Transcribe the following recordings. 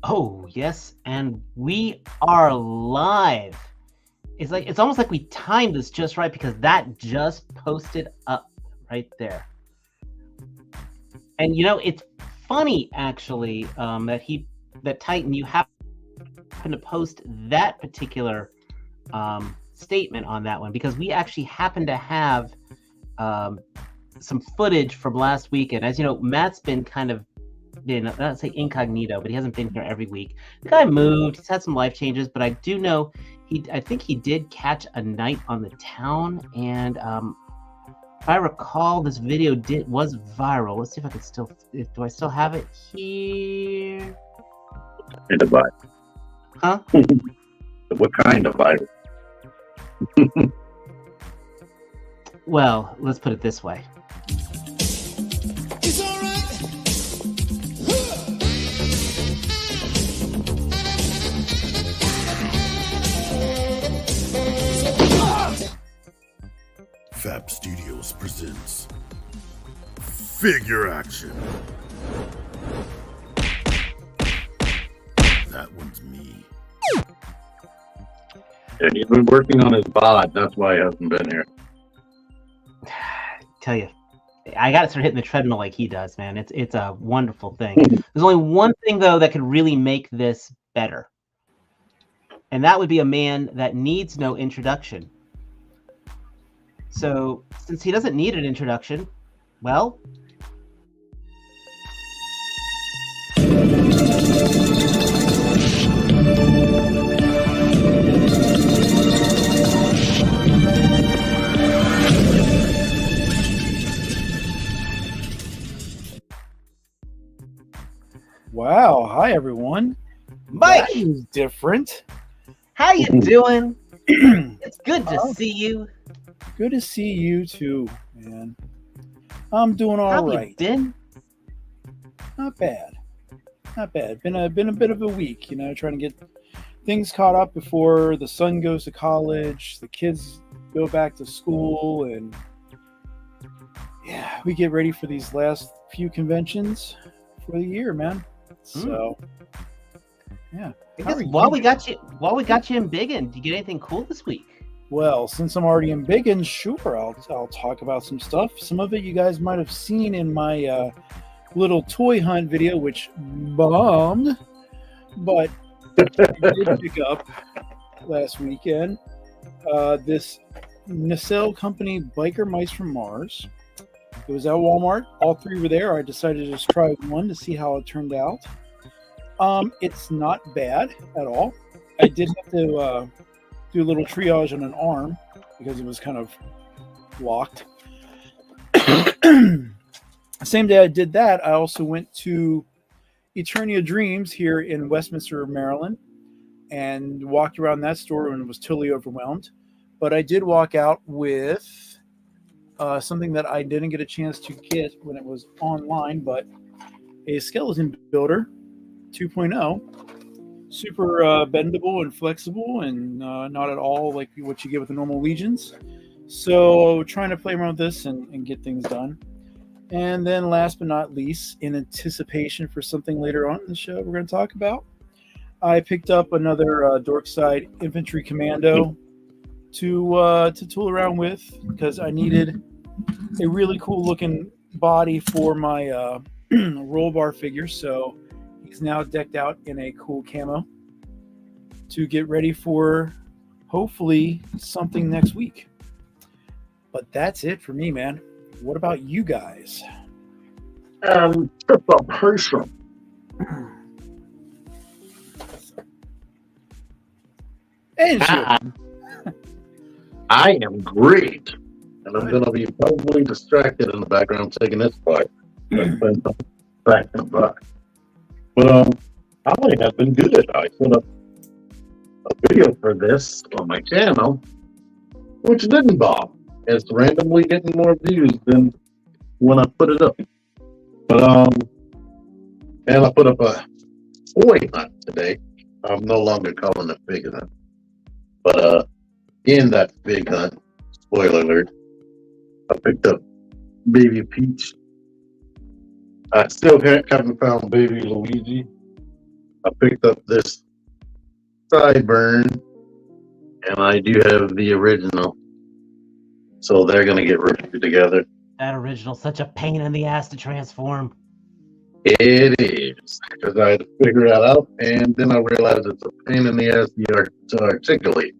Oh, yes, and we are live. It's almost like we timed this just right because that just posted up right there. And it's funny actually that Titan, you happen to post that particular statement on that one because we actually happen to have some footage from last weekend. As you know, Matt's been kind of not say incognito, but he hasn't been here every week. The guy moved. He's had some life changes, but I do know I think he did catch a night on the town, and if I recall, this video was viral. Let's see if I can do I still have it here? Kind of virus. Huh? What kind of virus? Well, let's put it this way. It's all right. Fab Studios presents Figure Action. That one's me. Yeah, he's been working on his bod. That's why he hasn't been here. Tell you, I got to start hitting the treadmill like he does, man. It's a wonderful thing. There's only one thing though that could really make this better, and that would be a man that needs no introduction. So, since he doesn't need an introduction, well, Wow, hi everyone. Mike, That is different. how you doing? It's good to see you. Good to see you too, man. I'm doing How all you right. been? Not bad. Not bad. Been a bit of a week, trying to get things caught up before the son goes to college, the kids go back to school, and yeah, we get ready for these last few conventions for the year, man. So yeah. I How guess are you while we doing? got you in Biggin, did you get anything cool this week? Well, since I'm already in Biggin, sure, I'll talk about some stuff. Some of it you guys might have seen in my little toy hunt video, which bombed, but I did pick up last weekend. This Nacelle Company Biker Mice from Mars. It was at Walmart. All three were there. I decided to just try one to see how it turned out. It's not bad at all. I did have to do a little triage on an arm because it was kind of locked. Same day I did that, I also went to Eternia Dreams here in Westminster, Maryland, and walked around that store and was totally overwhelmed. But I did walk out with something that I didn't get a chance to get when it was online, but a skeleton builder 2.0. Super bendable and flexible and not at all like what you get with the normal Legions. So trying to play around with this and get things done. And then last but not least, in anticipation for something later on in the show we're going to talk about, I picked up another Dorkside Infantry Commando to tool around with because I needed a really cool looking body for my roll bar figure. So he's now decked out in a cool camo to get ready for hopefully something next week. But that's it for me, man. What about you guys? Just a person. And I am great. And I'm going to be probably distracted in the background taking this part. Back and back. But I have been good. I put up a video for this on my channel, which didn't bomb. It's randomly getting more views than when I put it up. But and I put up a toy hunt today. I'm no longer calling it big hunt. But in that big hunt, spoiler alert, I picked up Baby Peach. I still haven't found Baby Luigi. I picked up this Sideburn, and I do have the original. So they're gonna get reviewed together. That original, such a pain in the ass to transform. It is, because I had to figure that out, and then I realized it's a pain in the ass to articulate.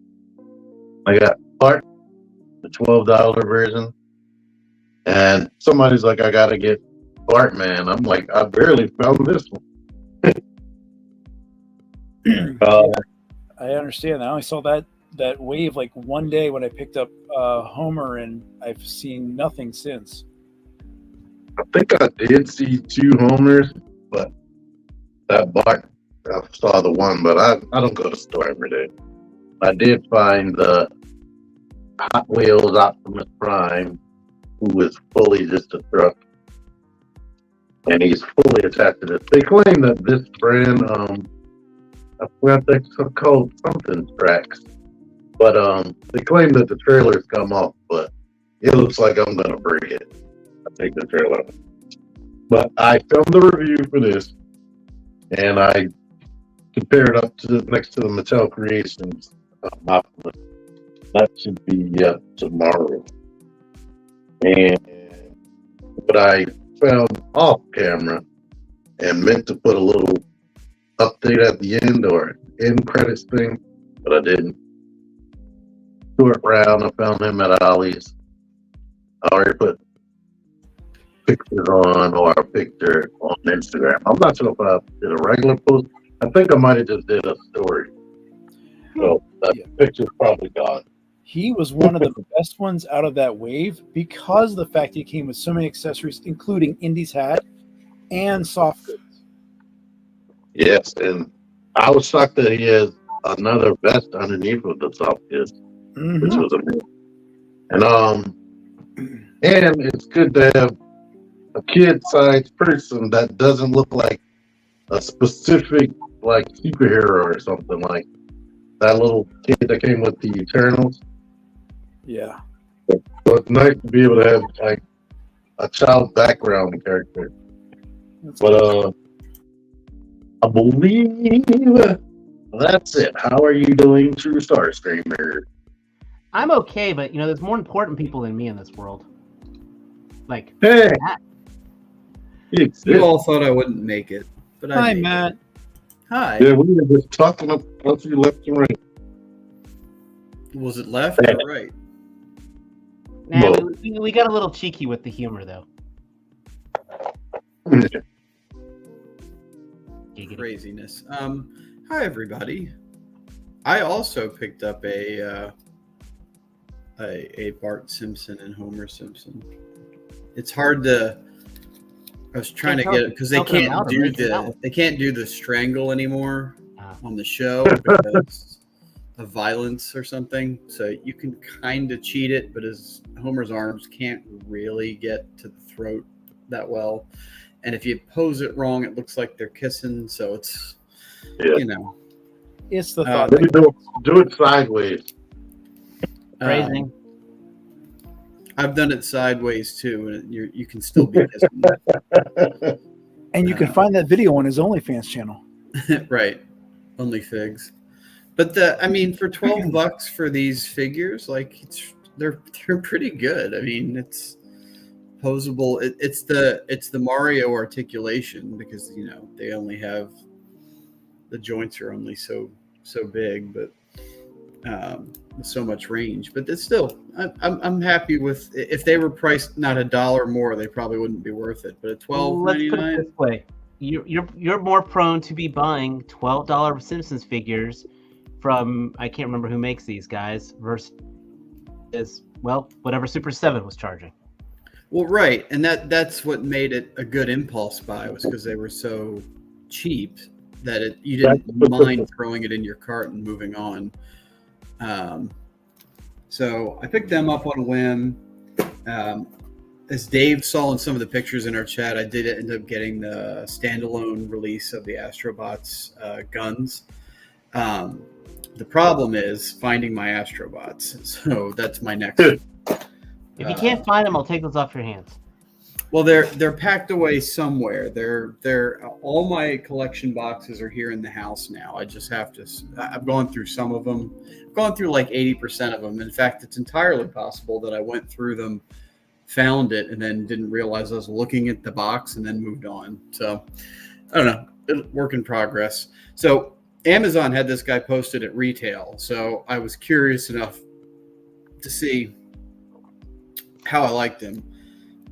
I got part, the $12 version, and somebody's like, I gotta get Bartman. I'm like, I barely found this one. I understand. I only saw that wave like one day when I picked up Homer, and I've seen nothing since. I think I did see 2 Homers, but that Bart, I saw the one, but I don't go to the store every day. I did find the Hot Wheels Optimus Prime, who is fully just a truck, and he's fully attached to this. They claim that this brand, I forgot that's called something tracks, but they claim that the trailers come off, but it looks like I'm gonna break it. I take the trailer off. But I filmed the review for this, and I compared up to next to the Mattel Creations Optimus. That should be tomorrow. And what I found off camera and meant to put a little update at the end or end credits thing, but I didn't. Short round, I found him at Ollie's. I already put pictures on or a picture on Instagram. I'm not sure if I did a regular post. I think I might have just did a story. So that picture's probably gone. He was one of the best ones out of that wave because of the fact he came with so many accessories, including Indy's hat and soft goods. Yes, and I was shocked that he has another vest underneath of the soft goods, which was amazing. And it's good to have a kid-sized person that doesn't look like a specific like superhero or something, like that little kid that came with the Eternals. Yeah. So it's nice to be able to have like a child background character. But I believe that's it. How are you doing, Trustarscreamer? I'm okay, but there's more important people than me in this world. Like, hey, you all thought I wouldn't make it, but I Hi, made Matt. it. Hi. Yeah, we were just talking about you left and right. Was it left or right? Nah, we got a little cheeky with the humor, though. Craziness. Hi everybody. I also picked up a Bart Simpson and Homer Simpson. It's hard to. I was trying to get it because they can't do the strangle anymore on the show because of violence or something. So you can kind of cheat it, but Homer's arms can't really get to the throat that well. And if you pose it wrong, it looks like they're kissing. So it's, It's the thought. Maybe do it sideways. Phrasing. I've done it sideways too, and you can still be kissing. And you can find that video on his OnlyFans channel. Right. Only figs. But for $12 for these figures, like they're pretty good. I mean, it's posable. It's the Mario articulation because they only have the joints are only so big, but so much range. But it's still I'm happy with. If they were priced not $1 more, they probably wouldn't be worth it. But at $12.99, let's put it this way: you're more prone to be buying $12 Simpsons figures from I can't remember who makes these guys versus whatever Super 7 was charging. Well, right, and that's what made it a good impulse buy was because they were so cheap that you didn't mind throwing it in your cart and moving on. So I picked them up on a whim. As Dave saw in some of the pictures in our chat, I did end up getting the standalone release of the Astrobots guns. The problem is finding my Astrobots, so that's my next. If you can't find them, I'll take those off your hands. Well, they're packed away somewhere. They're all my collection boxes are here in the house now. I just have to. I've gone through some of them. I've gone through like 80% of them. In fact, it's entirely possible that I went through them, found it, and then didn't realize I was looking at the box and then moved on. So I don't know. Work in progress. So Amazon had this guy posted at retail. So I was curious enough to see how I liked him.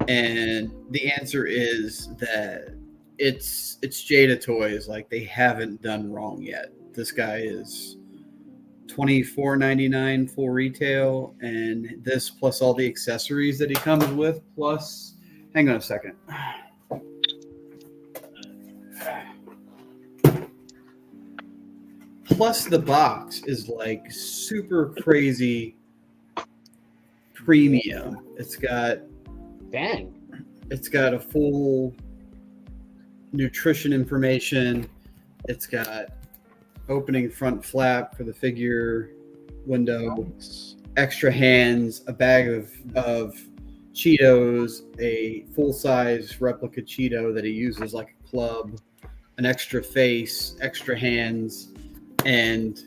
And the answer is that it's Jada Toys. Like, they haven't done wrong yet. This guy is $24.99 full retail, and this plus all the accessories that he comes with, plus, hang on a second. Plus the box is like super crazy premium. It's got a full nutrition information. It's got opening front flap for the figure window, extra hands, a bag of Cheetos, a full-size replica Cheeto that he uses like a club, an extra face, extra hands, and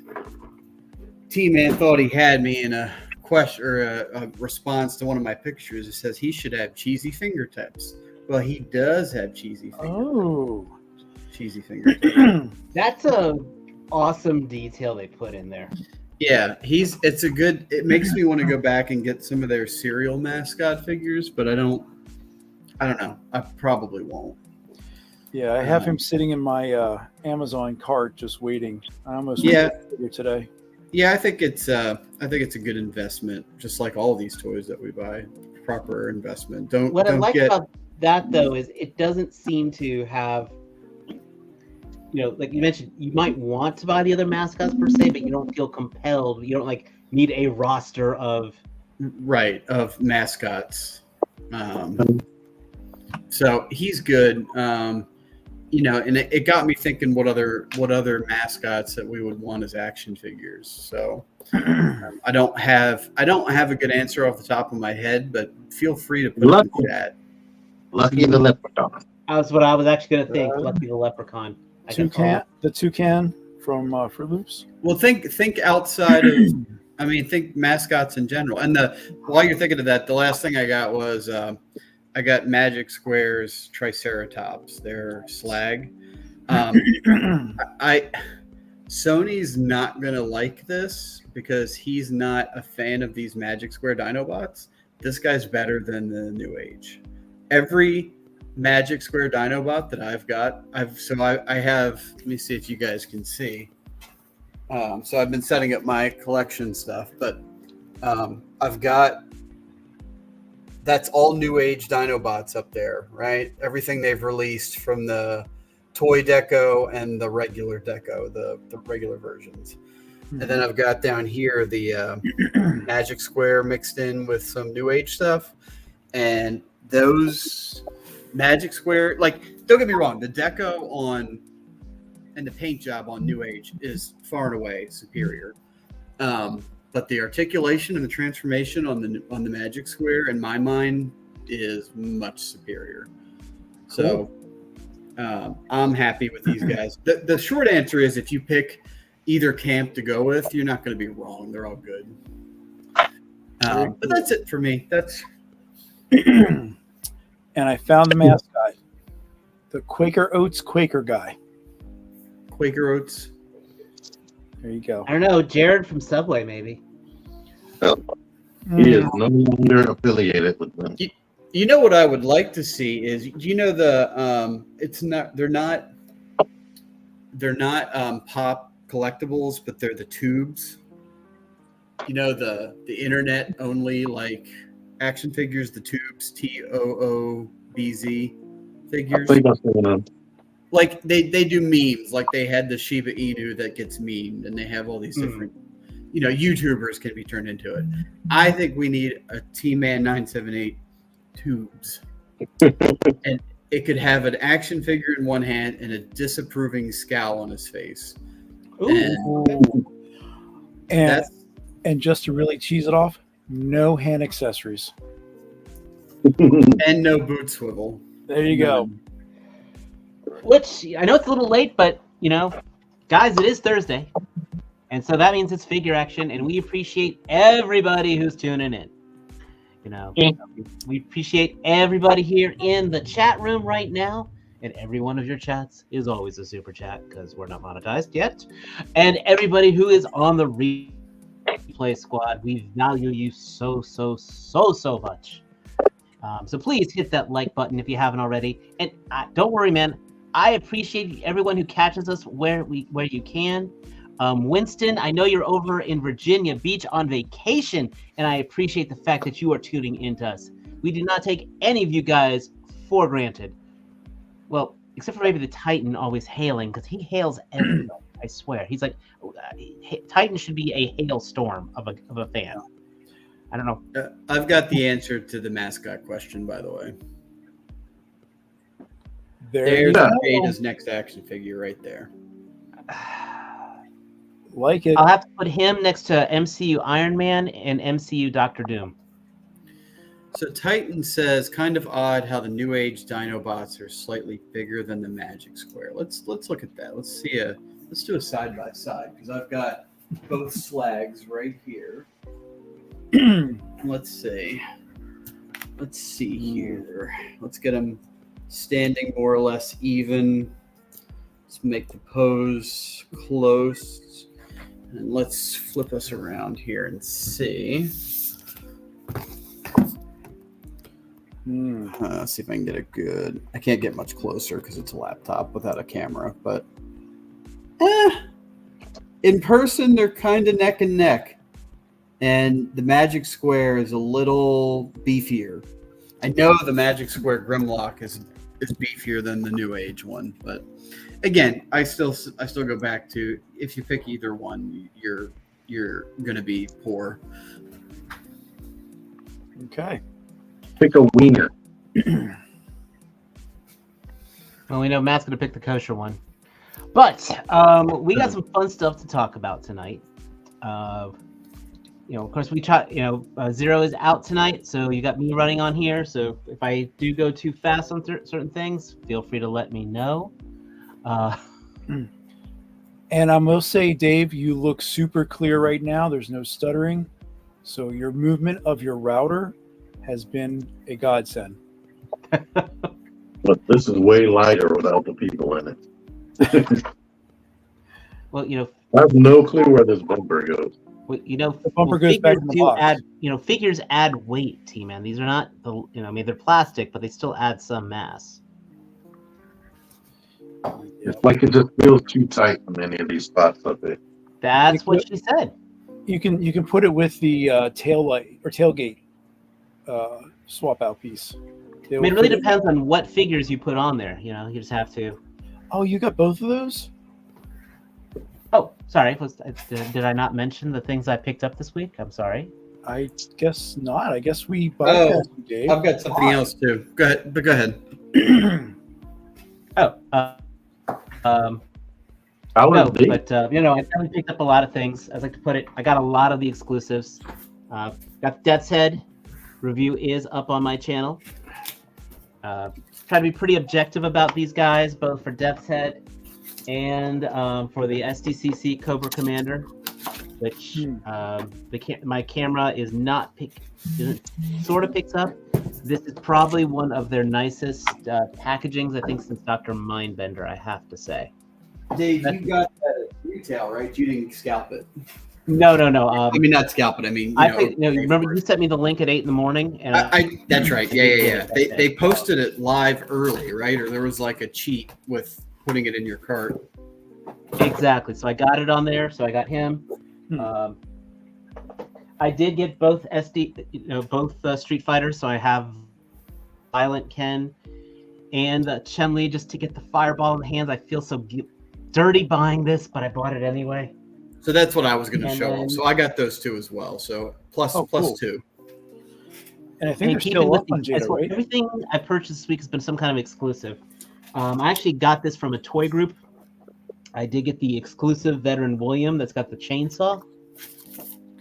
T-Man thought he had me in a question or a response to one of my pictures. It says he should have cheesy fingertips. Well, he does have cheesy fingertips. Oh, Cheesy fingertips. That's a awesome detail they put in there. Yeah, it makes me want to go back and get some of their cereal mascot figures, but I don't know. I probably won't. yeah, I have him sitting in my Amazon cart just waiting. I almost Yeah. here today. Yeah, I think it's a good investment, just like all these toys that we buy. Proper investment. What I like about that, though, is it doesn't seem to have, like you mentioned, you might want to buy the other mascots per se, but you don't feel compelled. You don't need a roster of mascots. So he's good. And it got me thinking what other mascots that we would want as action figures. So I don't have a good answer off the top of my head, but feel free to put it in the chat. Lucky the Leprechaun. That's what I was actually going to think. Lucky the Leprechaun. The toucan from Fruit Loops. Well, think outside of. Think mascots in general. And while you're thinking of that, the last thing I got was I got Magic Square's Triceratops. They're slag. Sony's not gonna like this because he's not a fan of these Magic Square Dinobots. This guy's better than the New Age. Every Magic Square Dinobot that I've got, I have. Let me see if you guys can see. So I've been setting up my collection stuff, but I've got. That's all New Age Dinobots up there, right? Everything they've released from the toy deco and the regular deco, the regular versions. Mm-hmm. And then I've got down here the Magic Square mixed in with some New Age stuff. And those Magic Square, don't get me wrong, the deco and the paint job on New Age is far and away superior. But the articulation and the transformation on the Magic Square, in my mind, is much superior. So I'm happy with these guys. The short answer is if you pick either camp to go with, you're not going to be wrong. They're all good. But that's it for me. That's. And I found the mascot, the Quaker Oats Quaker guy. Quaker Oats. There you go. I don't know, Jared from Subway, maybe. He is no longer affiliated with them. You know what I would like to see is, they're not pop collectibles, but they're the tubes. The internet only action figures, the tubes, TOOBZ figures. I think that's the one. They do memes, they had the Shiba Inu that gets memed, and they have all these different YouTubers can be turned into it. I think we need a T-Man 978 tubes. And it could have an action figure in one hand and a disapproving scowl on his face. And just to really cheese it off, no hand accessories. And no boot swivel. There you go. Which I know it's a little late, but guys, it is Thursday, and so that means it's figure action, and we appreciate everybody who's tuning in. We appreciate everybody here in the chat room right now, and every one of your chats is always a super chat because we're not monetized yet. And everybody who is on the replay squad, we value you so much. So please hit that like button if you haven't already, and don't worry, man. I appreciate everyone who catches us where you can. Winston, I know you're over in Virginia Beach on vacation, and I appreciate the fact that you are tuning into us. We do not take any of you guys for granted. Well, except for maybe the Titan always hailing, because he hails everybody. I swear, he's like, Titan should be a hailstorm of a fan. I don't know. I've got the answer to the mascot question, by the way. There's Jada's next action figure right there. Like it. I'll have to put him next to MCU Iron Man and MCU Doctor Doom. So Titan says, kind of odd how the New Age Dinobots are slightly bigger than the Magic Square. Let's look at that. Let's do a side by side because I've got both slags right here. Let's see here. Let's get them standing more or less even. Let's make the pose close. And let's flip us around here and see. Let's see if I can get a good. I can't get much closer because it's a laptop without a camera, but in person they're kind of neck and neck. And the Magic Square is a little beefier. I know the Magic Square Grimlock is beefier than the New Age one, but again, I still go back to if you pick either one, you're gonna be poor. Okay. Pick a wiener. Well, we know Matt's gonna pick the kosher one, but we got some fun stuff to talk about tonight. Of course, we try. Zero is out tonight, so you got me running on here. So if I do go too fast on certain things, feel free to let me know. And I will say, Dave, you look super clear right now. There's no stuttering, so your movement of your router has been a godsend. But this is way lighter without the people in it. Well, I have no clue where this bumper goes. The bumper goes back in the box. Figures add weight, T-Man. These are not they're plastic, but they still add some mass. It's like it just feels too tight in any of these spots up there. That's what she said. You can put it with the tail light or tailgate swap out piece. It really depends on what figures you put on there. You just have to. Oh, you got both of those? Oh, sorry. Did I not mention the things I picked up this week? I'm sorry. I guess not. I guess we bypassed you, Dave. I've got something else too. Go ahead. I definitely picked up a lot of things. I'd like to put it. I got a lot of the exclusives. Got Death's Head review is up on my channel. Try to be pretty objective about these guys, both for Death's Head and for the SDCC Cobra Commander, which my camera is not sort of picks up. This is probably one of their nicest packagings, I think, since Dr. Mindbender, I have to say. Dave, you got that at retail, right? You didn't scalp it. No. I mean, not scalp it. I mean, remember you sent me the link at 8 a.m, and that's right. Yeah. They posted it live early, right? Or there was like a cheat with putting it in your cart. Exactly. So I got it on there. So I got him. I did get both both Street Fighters. So I have Violent Ken and Chun-Li just to get the fireball in the hands. I feel so dirty buying this, but I bought it anyway. So that's what I was going to show off. So I got those two as well. So plus cool. 2. And I think they're still up on Jada, right? Everything I purchased this week has been some kind of exclusive. I actually got this from a toy group. I did get the exclusive Veteran William that's got the chainsaw,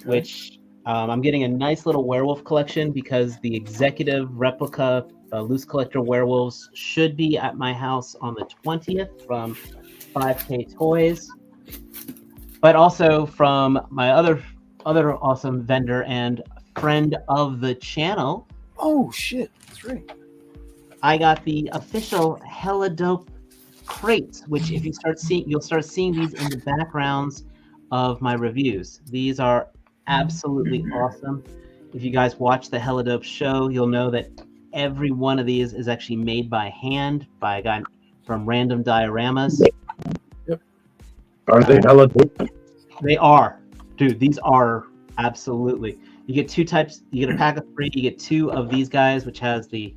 which I'm getting a nice little werewolf collection because the executive replica loose collector werewolves should be at my house on the 20th from 5K Toys, but also from my other awesome vendor and friend of the channel. Oh shit, that's right. I got the official Hella Dope crates, which if you start seeing, you'll start seeing these in the backgrounds of my reviews. These are absolutely awesome. If you guys watch the Hella Dope show, you'll know that every one of these is actually made by hand by a guy from Random Dioramas. Yep. Are they hella dope? They are, dude. These are absolutely. You get two types. You get a pack of 3. You get 2 of these guys, which has the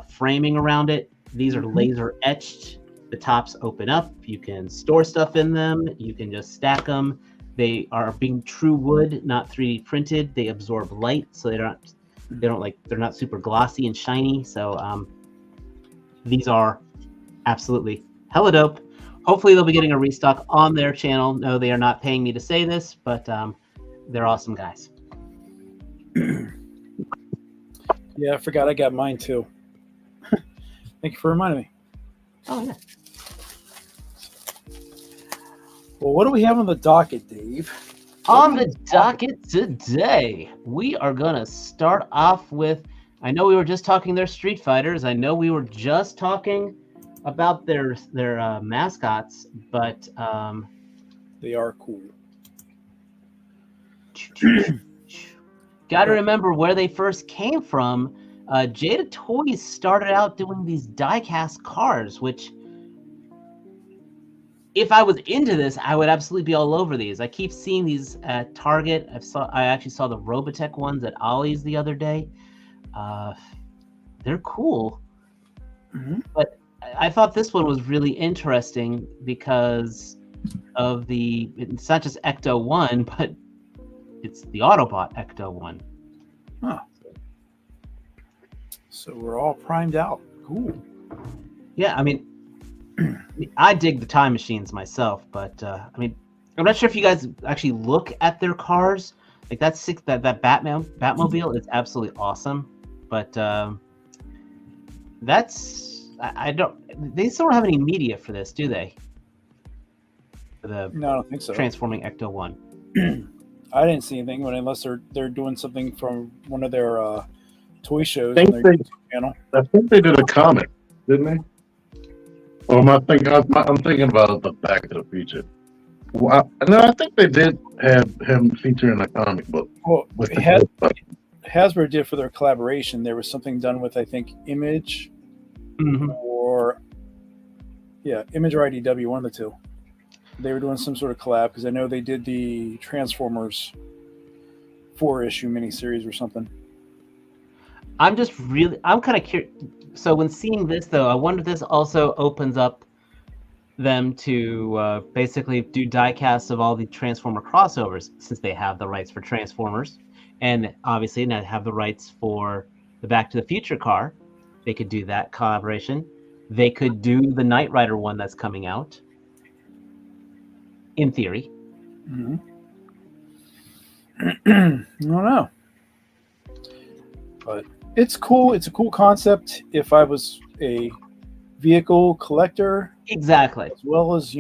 framing around it. These are laser etched. The tops open up. You can store stuff in them. You can just stack them. They are being true wood, not 3D printed. They absorb light, so they're not super glossy and shiny. So these are absolutely hella dope. Hopefully they'll be getting a restock on their channel. No, they are not paying me to say this, but they're awesome guys. Yeah, I forgot I got mine too. Thank you for reminding me. Oh yeah. Well, what do we have on the docket, Dave? On the docket today, we are gonna start off with. I know we were just talking their Street Fighters. I know we were just talking about their mascots, but They are cool. got to remember where they first came from. Jada Toys started out doing these die-cast cars, which, if I was into this, I would absolutely be all over these. I keep seeing these at Target. I actually saw the Robotech ones at Ollie's the other day. They're cool, but I thought this one was really interesting because of it's not just Ecto 1, but it's the Autobot Ecto 1. Huh. So we're all primed out. Cool. Yeah, I mean, I dig the time machines myself, but I mean, I'm not sure if you guys actually look at their cars. Like that Batmobile is absolutely awesome, but I don't. They still don't have any media for this, do they? For the No, I don't think so. Transforming Ecto 1. I didn't see anything, but unless they're doing something from one of their toy shows I on think their YouTube channel. I think they did a comic, didn't they? Or am I thinking? I'm thinking about the Back to the Future. Well, no, I think they did have him feature in a comic book. Well, With the Hasbro did for their collaboration. There was something done with, I think, Image or Image or IDW, one of the two. They were doing some sort of collab because I know they did the Transformers 4-issue miniseries or something. I'm kind of curious. So when seeing this, though, I wonder if this also opens up them to basically do die-casts of all the Transformer crossovers, since they have the rights for Transformers, and obviously now have the rights for the Back to the Future car. They could do that collaboration. They could do the Knight Rider one that's coming out, in theory. I don't know, but it's cool. It's a cool concept. If I was a vehicle collector, Exactly. as well as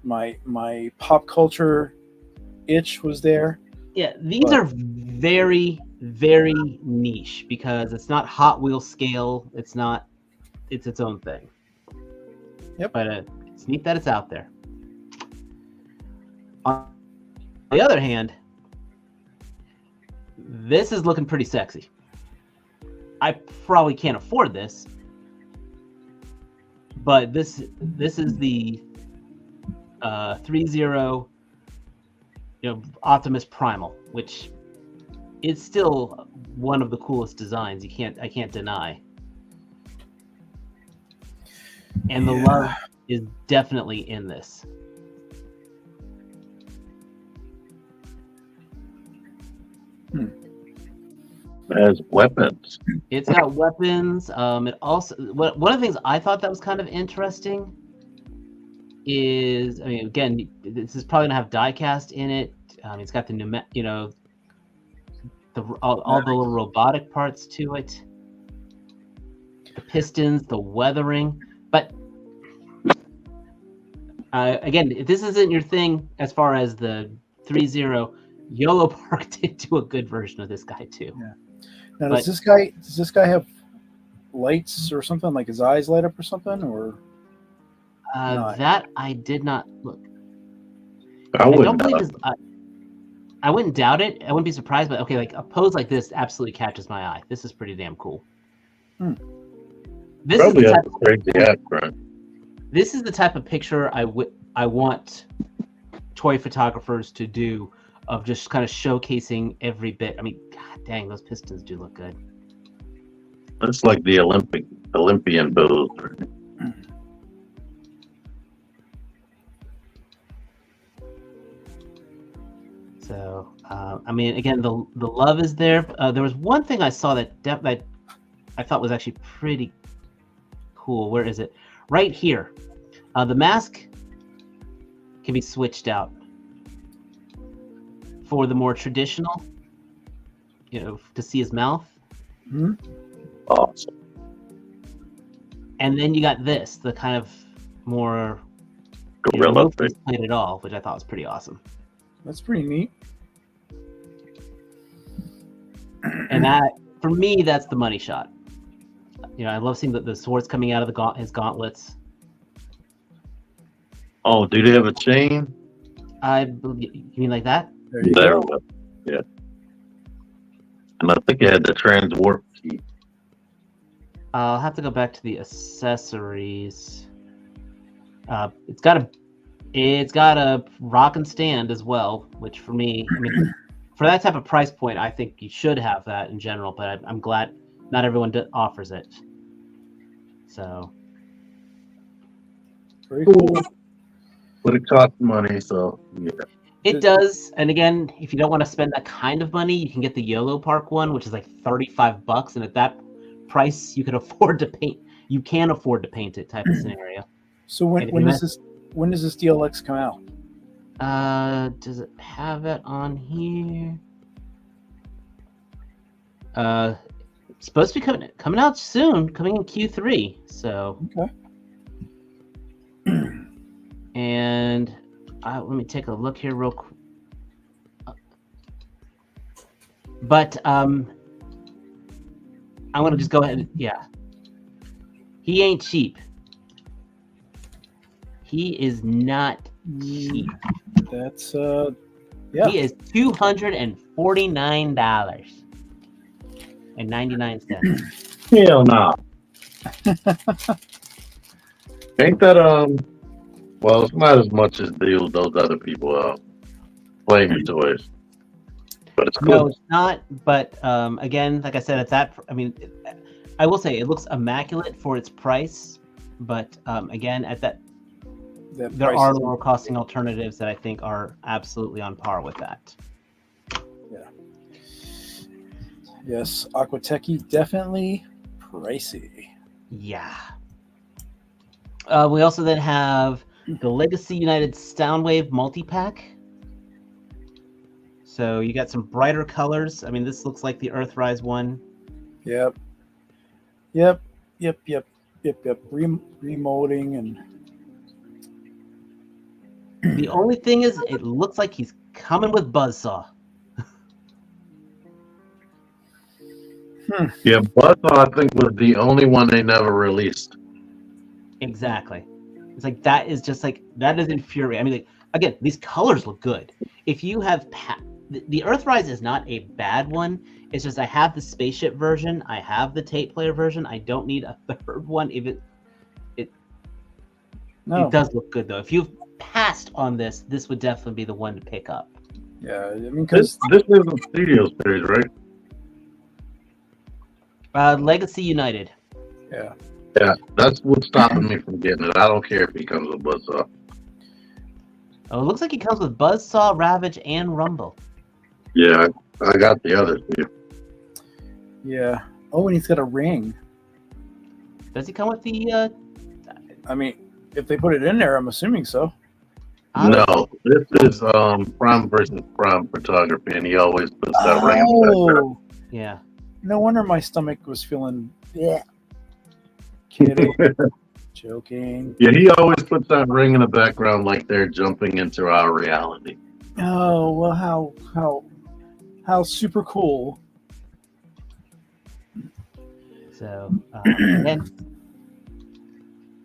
my pop culture itch was there. Yeah, these are very, very niche because it's not Hot Wheels scale. It's its own thing. Yep. But it's neat that it's out there. On the other hand, this is looking pretty sexy. I probably can't afford this, but this is the 3-0 Optimus Primal, which is still one of the coolest designs. I can't deny. And the love is definitely in this. It has weapons. It's got weapons. It also one of the things I thought that was kind of interesting is, I mean, again, this is probably gonna have diecast in it. It's got the all the little robotic parts to it, the pistons, the weathering. But again, if this isn't your thing as far as the 3.0, YOLO Park did do a good version of this guy too. Yeah. Now, does this guy have lights or something, like his eyes light up or something, or that I did not look. I don't believe I wouldn't doubt it. I wouldn't be surprised, but okay, like a pose like this absolutely catches my eye. This is pretty damn cool. This probably is has a crazy hat front. This is the type of picture I want toy photographers to do, of just kind of showcasing every bit. I mean, god dang, those pistons do look good. That's like the Olympian pose. So, I mean, again, the love is there. There was one thing I saw that I thought was actually pretty cool. Where is it? Right here. The mask can be switched out for the more traditional, to see his mouth. Awesome. And then you got this, the kind of more Gorilla no thing. plate at all, which I thought was pretty awesome. That's pretty neat. And that, for me, that's the money shot. I love seeing the swords coming out of his gauntlets. Oh, do they have a chain? I believe, you mean like that? There you There go. we go. Yeah. And I think it had the transwarp key. I'll have to go back to the accessories. It's got a rock and stand as well, which for me, I mean, for that type of price point, I think you should have that in general. But I'm glad not everyone offers it. So Very cool. But it costs money, so yeah. it does. And again, if you don't want to spend that kind of money, you can get the YOLO Park one, which is like $35, and at that price, you can afford to paint. You can afford to paint it, type of scenario. So when does this DLX come out? Does it have it on here? It's supposed to be coming out soon, coming in Q3. So Okay. And let me take a look here real quick. But I'm gonna just go ahead. Yeah, he ain't cheap. He is not cheap. That's yeah. He is $249.99. Hell no. Ain't that well, it's not as much as deal those other people playing your toys. But it's cool. No, it's not. But again, like I said, at that, I mean, I will say it looks immaculate for its price. But again, at that, there are lower costing alternatives that I think are absolutely on par with that. Yeah. Yes, Aquatechie, definitely pricey. Yeah. We also then have the Legacy United Soundwave multi-pack. So you got some brighter colors. I mean, this looks like the Earthrise one. Yep. Remolding and The only thing is, it looks like he's coming with Buzzsaw. Yeah, Buzzsaw I think was the only one they never released. Exactly. It's like that is infuriating. I mean, like, again, these colors look good. If you have the Earthrise is not a bad one. It's just I have the spaceship version. I have the tape player version. I don't need a third one. If it does look good though. If you've passed on this would definitely be the one to pick up. yeah, I mean, This is a studio series, right? Legacy United. yeah. Yeah, that's what's stopping me from getting it. I don't care if he comes with Buzzsaw. Oh, it looks like he comes with Buzzsaw, Ravage, and Rumble. Yeah, I got the others too. Yeah. Oh, and he's got a ring. Does he come with the? I mean, If they put it in there, I'm assuming so. No, this is prime versus prime photography, and he always puts that ring in the background. Yeah. No wonder my stomach was feeling. Yeah. Kidding. Joking. Yeah, he always puts that ring in the background like they're jumping into our reality. Oh well, how super cool. So, and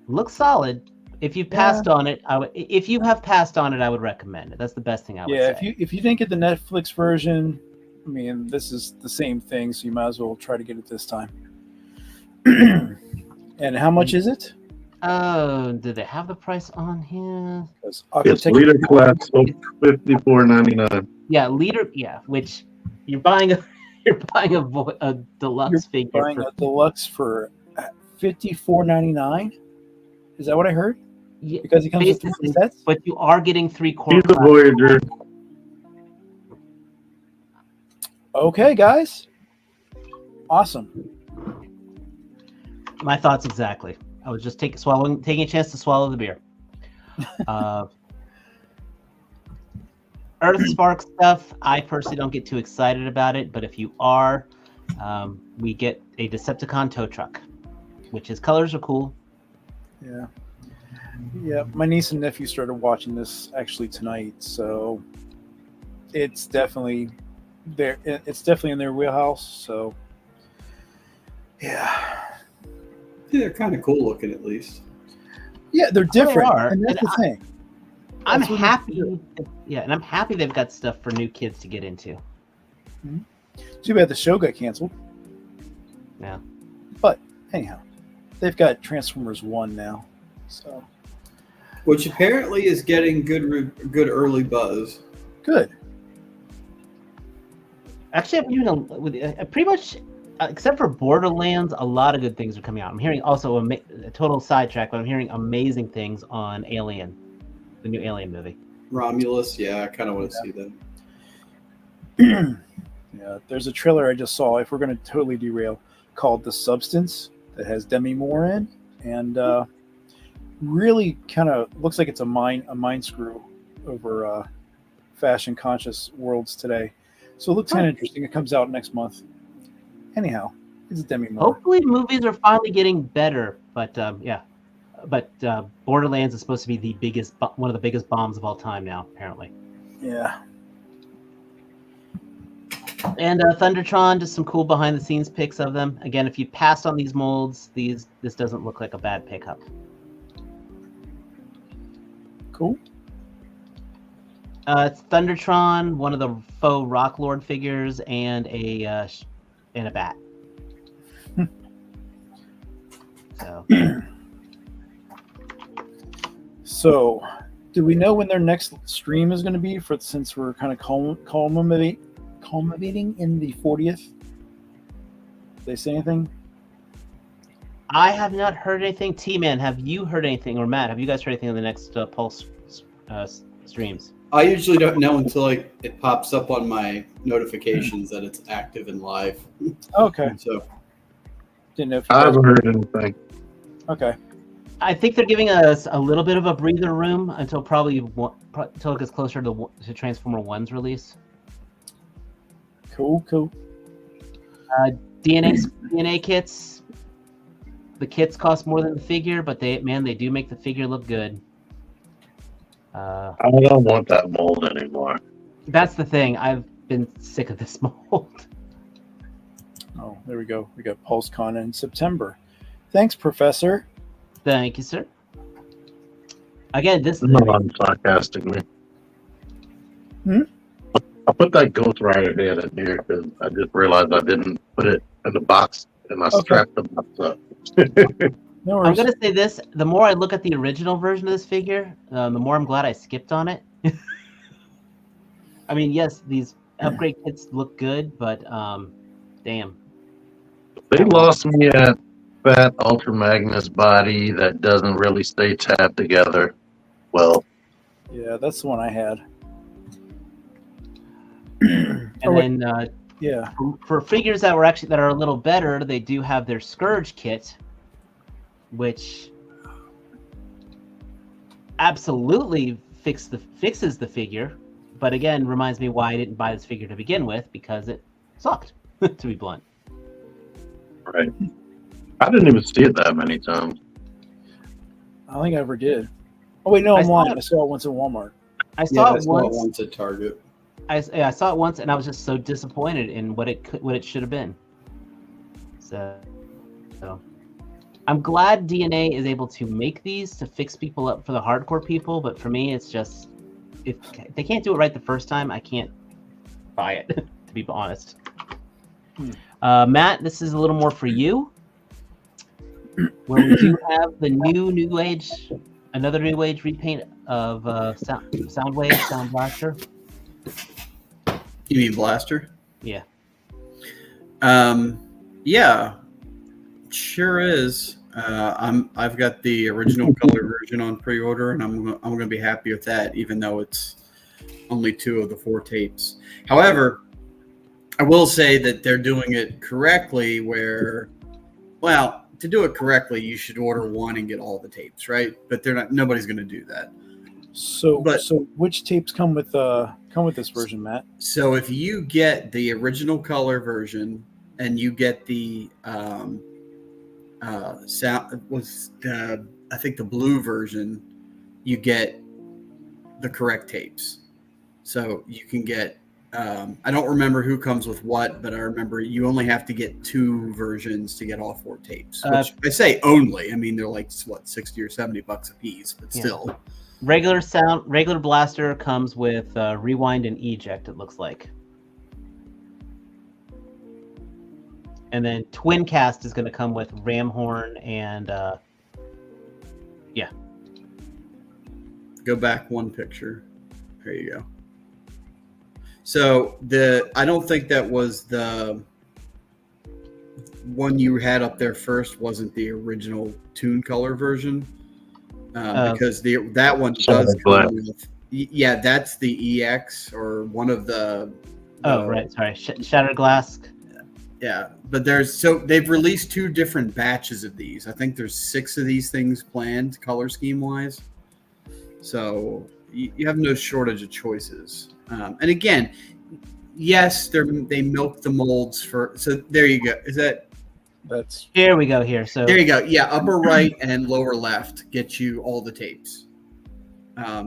looks solid. If you passed on it, if you have passed on it, I would recommend it. That's the best thing I would say. Yeah, if you didn't get the Netflix version, I mean, this is the same thing, so you might as well try to get it this time. And how much is it? Oh, do they have the price on here? It's leader class, so $54.99. Yeah, leader. Yeah, which you're buying a deluxe figure. Buying a deluxe for $54.99. Is that what I heard? Yeah, because it comes with 3 sets. But you are getting 3 core. He's a Voyager. Okay, guys. Awesome. My thoughts exactly. I was just taking a chance to swallow the beer. Earth Spark stuff, I personally don't get too excited about it, but if you are, we get a Decepticon tow truck, which his colors are cool. Yeah. Yeah, my niece and nephew started watching this actually tonight, so it's definitely there. It's definitely in their wheelhouse. So, yeah. They're kind of cool looking, at least. Yeah, they're different, They are, and that's the thing. I'm happy. Yeah, and I'm happy they've got stuff for new kids to get into. Mm-hmm. Too bad the show got canceled. Yeah. But anyhow, they've got Transformers 1 now, so. Which apparently is getting good early buzz. Good. Actually, I'm hearing pretty much, except for Borderlands, a lot of good things are coming out. I'm hearing also a total sidetrack, but I'm hearing amazing things on Alien, the new Alien movie. Romulus, yeah, I kind of want to see them. Yeah, there's a trailer I just saw, if we're going to totally derail, called The Substance, that has Demi Moore in, and really kind of looks like it's a mind screw over fashion conscious worlds today. So it looks kind of interesting. It comes out next month. Anyhow, it's Demi Moore. Hopefully movies are finally getting better, but yeah. But Borderlands is supposed to be one of the biggest bombs of all time now, apparently. Yeah. And Thundertron, just some cool behind-the-scenes pics of them. Again, if you passed on these molds, this doesn't look like a bad pickup. Cool. It's Thundertron, one of the faux Rock Lord figures, and a bat. So. So, do we know when their next stream is going to be? Since we're kind of culminating in the 40th. Did they say anything? I have not heard anything. T-Man, have you heard anything? Or Matt, have you guys heard anything on the next Pulse streams? I usually don't know until it pops up on my notifications that it's active and live. Okay. So didn't know if I haven't heard anything. Okay. I think they're giving us a little bit of a breather room until until it gets closer to Transformer 1's release. Cool. DNA kits. The kits cost more than the figure, but they do make the figure look good. I don't want that mold anymore. That's the thing. I've been sick of this mold. Oh, there we go. We got PulseCon in September. Thanks, Professor. Thank you, sir. Again, this No, I'm sarcastically. I put that Ghost Rider head in here because I just realized I didn't put it in the box and I strapped the box up. No I'm worries. going to say this. The more I look at the original version of this figure, the more I'm glad I skipped on it. I mean, yes, these upgrade kits look good, but damn. They lost me at fat Ultra Magnus body that doesn't really stay tabbed together. Well, Yeah, that's the one I had. And then Yeah. for figures that are a little better, they do have their Scourge kit, which absolutely fixes the figure, but again, reminds me why I didn't buy this figure to begin with, because it sucked, to be blunt. Right. I didn't even see it that many times. I don't think I ever did. Oh wait, no, I'm lying. I saw it once in Walmart. I saw it saw once. at Target. I saw it once, and I was just so disappointed in what it should have been. So I'm glad DNA is able to make these to fix people up for the hardcore people, but for me, it's just, if they can't do it right the first time, I can't buy it, to be honest. Matt, this is a little more for you, where we do have the new age, another new age repaint of Soundwave, Sound Blaster. You mean Blaster? Yeah. Yeah, sure is. I've got the original color version on pre-order, and I'm gonna be happy with that, even though it's only 2 of the 4 tapes. However, I will say that they're doing it correctly. Well, to do it correctly, you should order 1 and get all the tapes, right? But they're not. Nobody's going to do that. So which tapes come with this version, Matt? So if you get the original color version and you get the sound was I think the blue version, you get the correct tapes. So you can get I don't remember who comes with what, but I remember you only have to get 2 versions to get all 4 tapes. Which I say only. I mean, they're like what, $60 or $70 a piece, but still. Regular Blaster comes with rewind and eject, it looks like. And then Twin Cast is going to come with ram horn and yeah. Go back 1 picture. There you go. So I don't think that was the one you had up there first. Wasn't the original Tune Color version? Because that one does come with. Yeah, that's the EX or one of the. Oh right, sorry, Shattered Glass. Yeah, but they've released 2 different batches of these. I think there's 6 of these things planned, color scheme wise. So you have no shortage of choices. And again, yes, they milk the molds for. So there you go. That's here we go here. So there you go. Yeah, upper right and lower left get you all the tapes.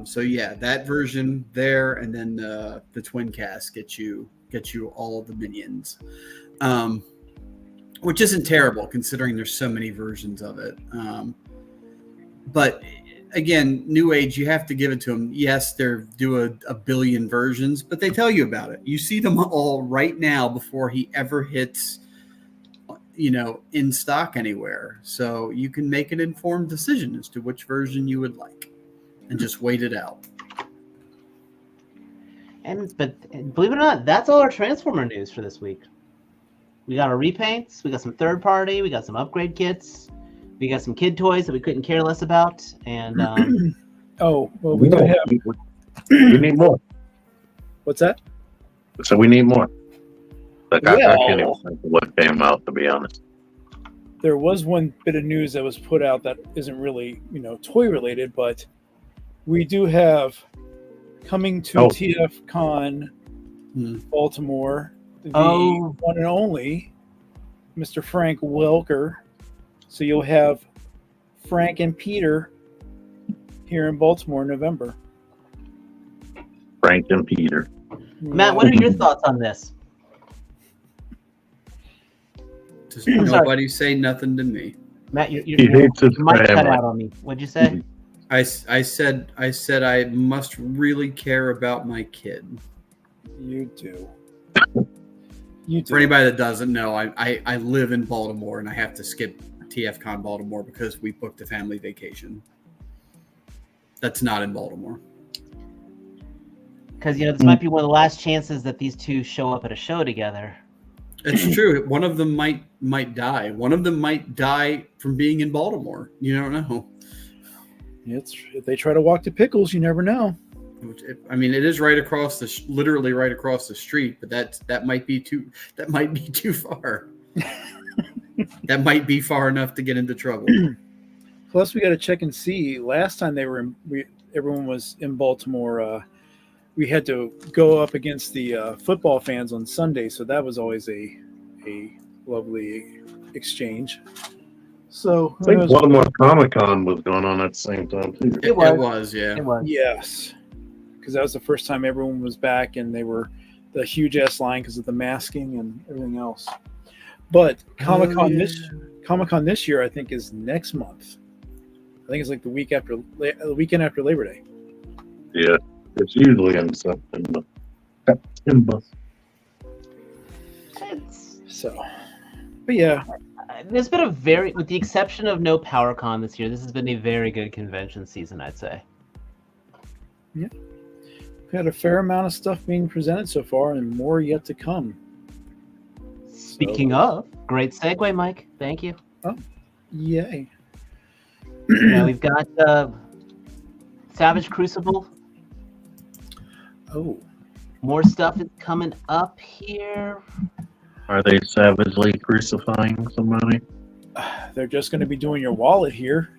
So yeah, that version there, and then the Twin Cast get you all of the minions, which isn't terrible considering there's so many versions of it. But again, New Age, you have to give it to them. Yes, they're do a billion versions, but they tell you about it. You see them all right now before he ever hits, in stock anywhere. So you can make an informed decision as to which version you would like, and just wait it out. But believe it or not, that's all our Transformer news for this week. We got our repaints, we got some third party, we got some upgrade kits. We got some kid toys that we couldn't care less about, and we do have. We need more. What's that? So we need more. I can't even think of what came out, to be honest. There was one bit of news that was put out that isn't really, toy related, but we do have coming to TF Con Baltimore, the one and only Mr. Frank Welker. So you'll have Frank and Peter here in Baltimore in November. Frank and Peter. Matt, what are your thoughts on this? Just nobody say nothing to me. Matt, you might cut out on me. What'd you say? I said I must really care about my kid. You do. For anybody that doesn't know, I live in Baltimore and I have to skip TFCon Baltimore because we booked a family vacation. That's not in Baltimore. Because this might be one of the last chances that these two show up at a show together. It's true. One of them might die. One of them might die from being in Baltimore. You don't know. If they try to walk to Pickles, you never know. It is right across literally right across the street, but that might be too far. That might be far enough to get into trouble. Plus, we got to check and see. Last time they were everyone was in Baltimore, we had to go up against the football fans on Sunday, so that was always a lovely exchange. So I think Baltimore Comic Con was going on at the same time too. It was, yeah. It was. Yes, because that was the first time everyone was back, and they were the huge ass line because of the masking and everything else. But Comic-Con this year, I think, is next month. I think it's like the weekend after Labor Day. Yeah, it's usually in September. So, but yeah, There's been with the exception of no PowerCon this year, this has been a very good convention season, I'd say. yeah, we've had a fair amount of stuff being presented so far, and more yet to come. Speaking of, great segue, Mike. Thank you. Yay! Now we've got Savage Crucible. Oh, More stuff is coming up here. Are they savagely crucifying somebody? they're just going to be doing your wallet here.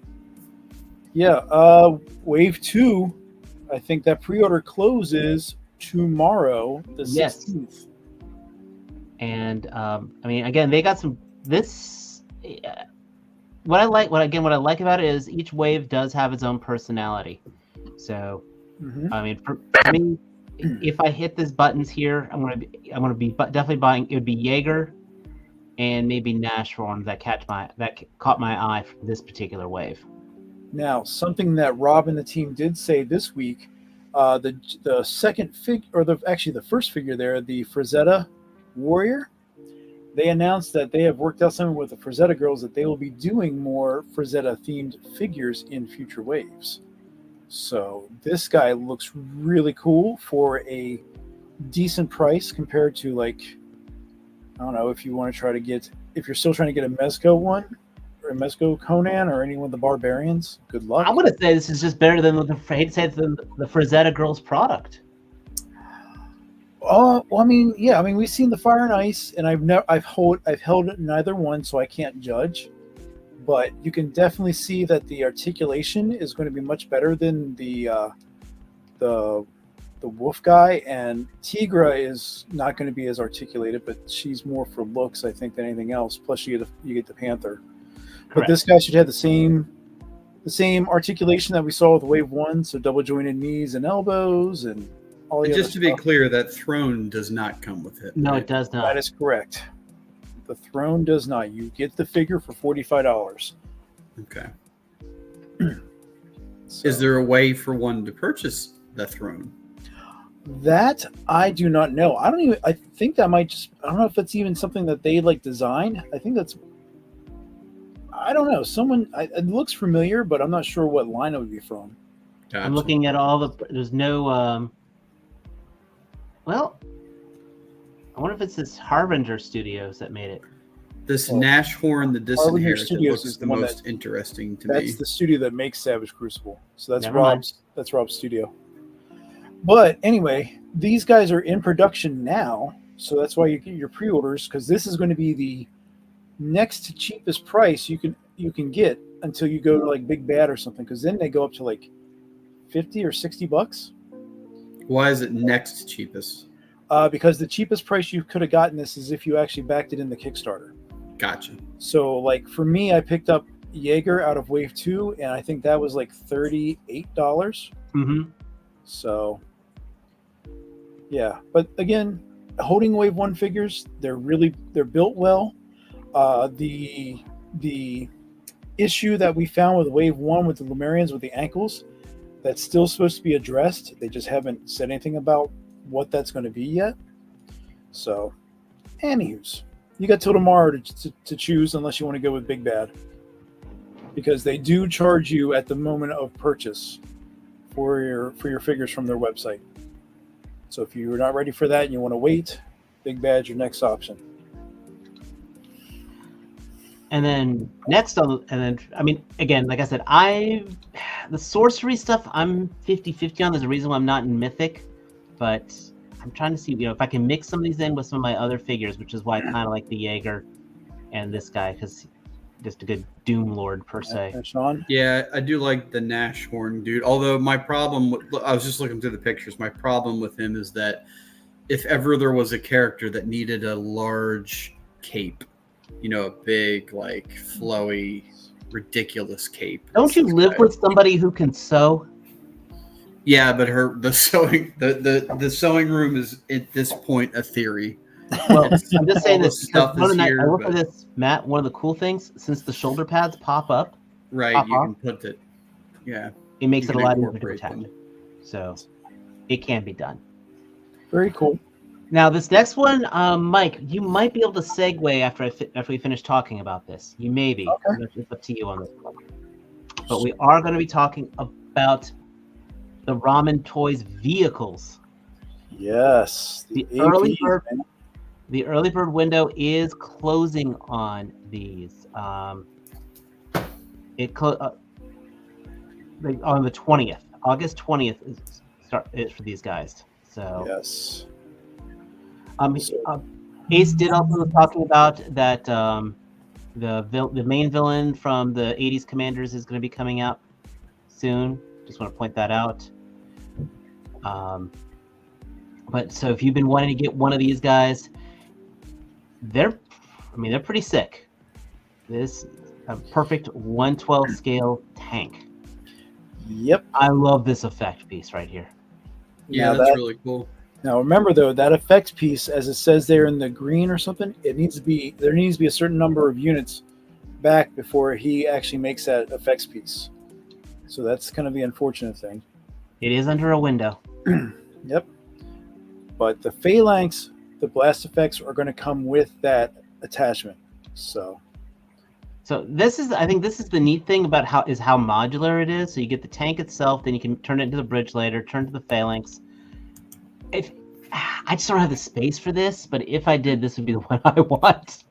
Yeah, Wave 2, I think that pre-order closes tomorrow, the 16th. And I mean, again, they got what I like about it is each wave does have its own personality. So, I mean, for me, if I hit these buttons here, I'm gonna be definitely buying. It would be Jaeger and maybe Nashorn that caught my eye for this particular wave. Now, something that Rob and the team did say this week, the second figure, or the first figure there, the Frazetta Warrior, they announced that they have worked out something with the Frazetta girls that they will be doing more Frazetta themed figures in future waves. So this guy looks really cool for a decent price compared to, like, I don't know, if you want to if you're still trying to get a Mezco one, or a Mezco Conan, or any one of the Barbarians, good luck. I'm gonna say this is just better than the Frazetta girls product. Well, I mean, yeah, I mean, we've seen the Fire and Ice, and I've held neither one, so I can't judge. But you can definitely see that the articulation is going to be much better than the wolf guy, and Tigra is not going to be as articulated, but she's more for looks, I think, than anything else. Plus, you get the Panther. Correct. But this guy should have the same articulation that we saw with Wave 1, so double jointed knees and elbows and. And just to be clear, that throne does not come with it. No, right? it does not. That is correct. The throne does not. You get the figure for $45. Okay. So, is there a way for one to purchase the throne? That I do not know. I think that might just. I don't know if it's even something that they like design. I think that's. I don't know. It looks familiar, but I'm not sure what line it would be from. Gotcha. I'm looking at all the. There's no. Well, I wonder if it's this Harbinger Studios that made it. This Nashorn, the Disinherited, Studios looks the most interesting to me. That's the studio that makes Savage Crucible. So that's Rob's studio. But anyway, these guys are in production now, so that's why you get your pre-orders, because this is going to be the next to cheapest price you can get until you go to like Big Bad or something, because then they go up to like $50 or $60. Why is it next cheapest? Because the cheapest price you could have gotten this is if you actually backed it in the Kickstarter. Gotcha. So, like, for me, I picked up Jaeger out of Wave 2, and I think that was like $38. Mm-hmm. So, yeah. But again, holding Wave 1 figures, they're built well. The issue that we found with Wave 1 with the Lumerians with the ankles, that's still supposed to be addressed. They just haven't said anything about what that's going to be yet. So, anywho's, you got till tomorrow to choose, unless you want to go with Big Bad, because they do charge you at the moment of purchase for your figures from their website. So if you're not ready for that and you want to wait, Big Bad's your next option. And then I mean, again, like I said, the sorcery stuff, I'm 50-50 on. There's a reason why I'm not in Mythic, but I'm trying to see, if I can mix some of these in with some of my other figures, which is why I kind of like the Jaeger and this guy, because just a good Doom Lord per se. Sean? Yeah, I do like the Nash horn dude. Although my problem with, I was just looking through the pictures. My problem with him is that if ever there was a character that needed a large cape, a big, like, flowy, ridiculous cape. Don't you live with somebody who can sew? Yeah, but the sewing room is at this point a theory. Well, I'm just saying this stuff because is here, I look but- at this, Matt. One of the cool things, since the shoulder pads pop up, Right, you can put it. Yeah, it makes you it a can lot easier to incorporate protect. them. So it can be done. Very cool. Now, this next one, Mike, you might be able to segue after we finish talking about this. You may be. Okay. It's up to you on this one. But we are going to be talking about the Ramen Toys vehicles. Yes. The AVs, early bird, man. the early bird window is closing on these. On the 20th, August 20th is for these guys. So. Yes. Ace did also was talking about that the main villain from the 80s Commanders is going to be coming out soon. Just want to point that out. But so if you've been wanting to get one of these guys, they're pretty sick. This a perfect 1/12 scale tank. Yep. I love this effect piece right here. Yeah, Now that's that- really cool. Now remember though, that effects piece, as it says there in the green or something, there needs to be a certain number of units back before he actually makes that effects piece. So that's kind of the unfortunate thing. It is under a window. Yep. But the phalanx, the blast effects are going to come with that attachment. So I think this is the neat thing about how modular it is. So you get the tank itself, then you can turn it into the bridge later, turn to the phalanx. If I just don't have the space for this, but if I did, this would be the one I want.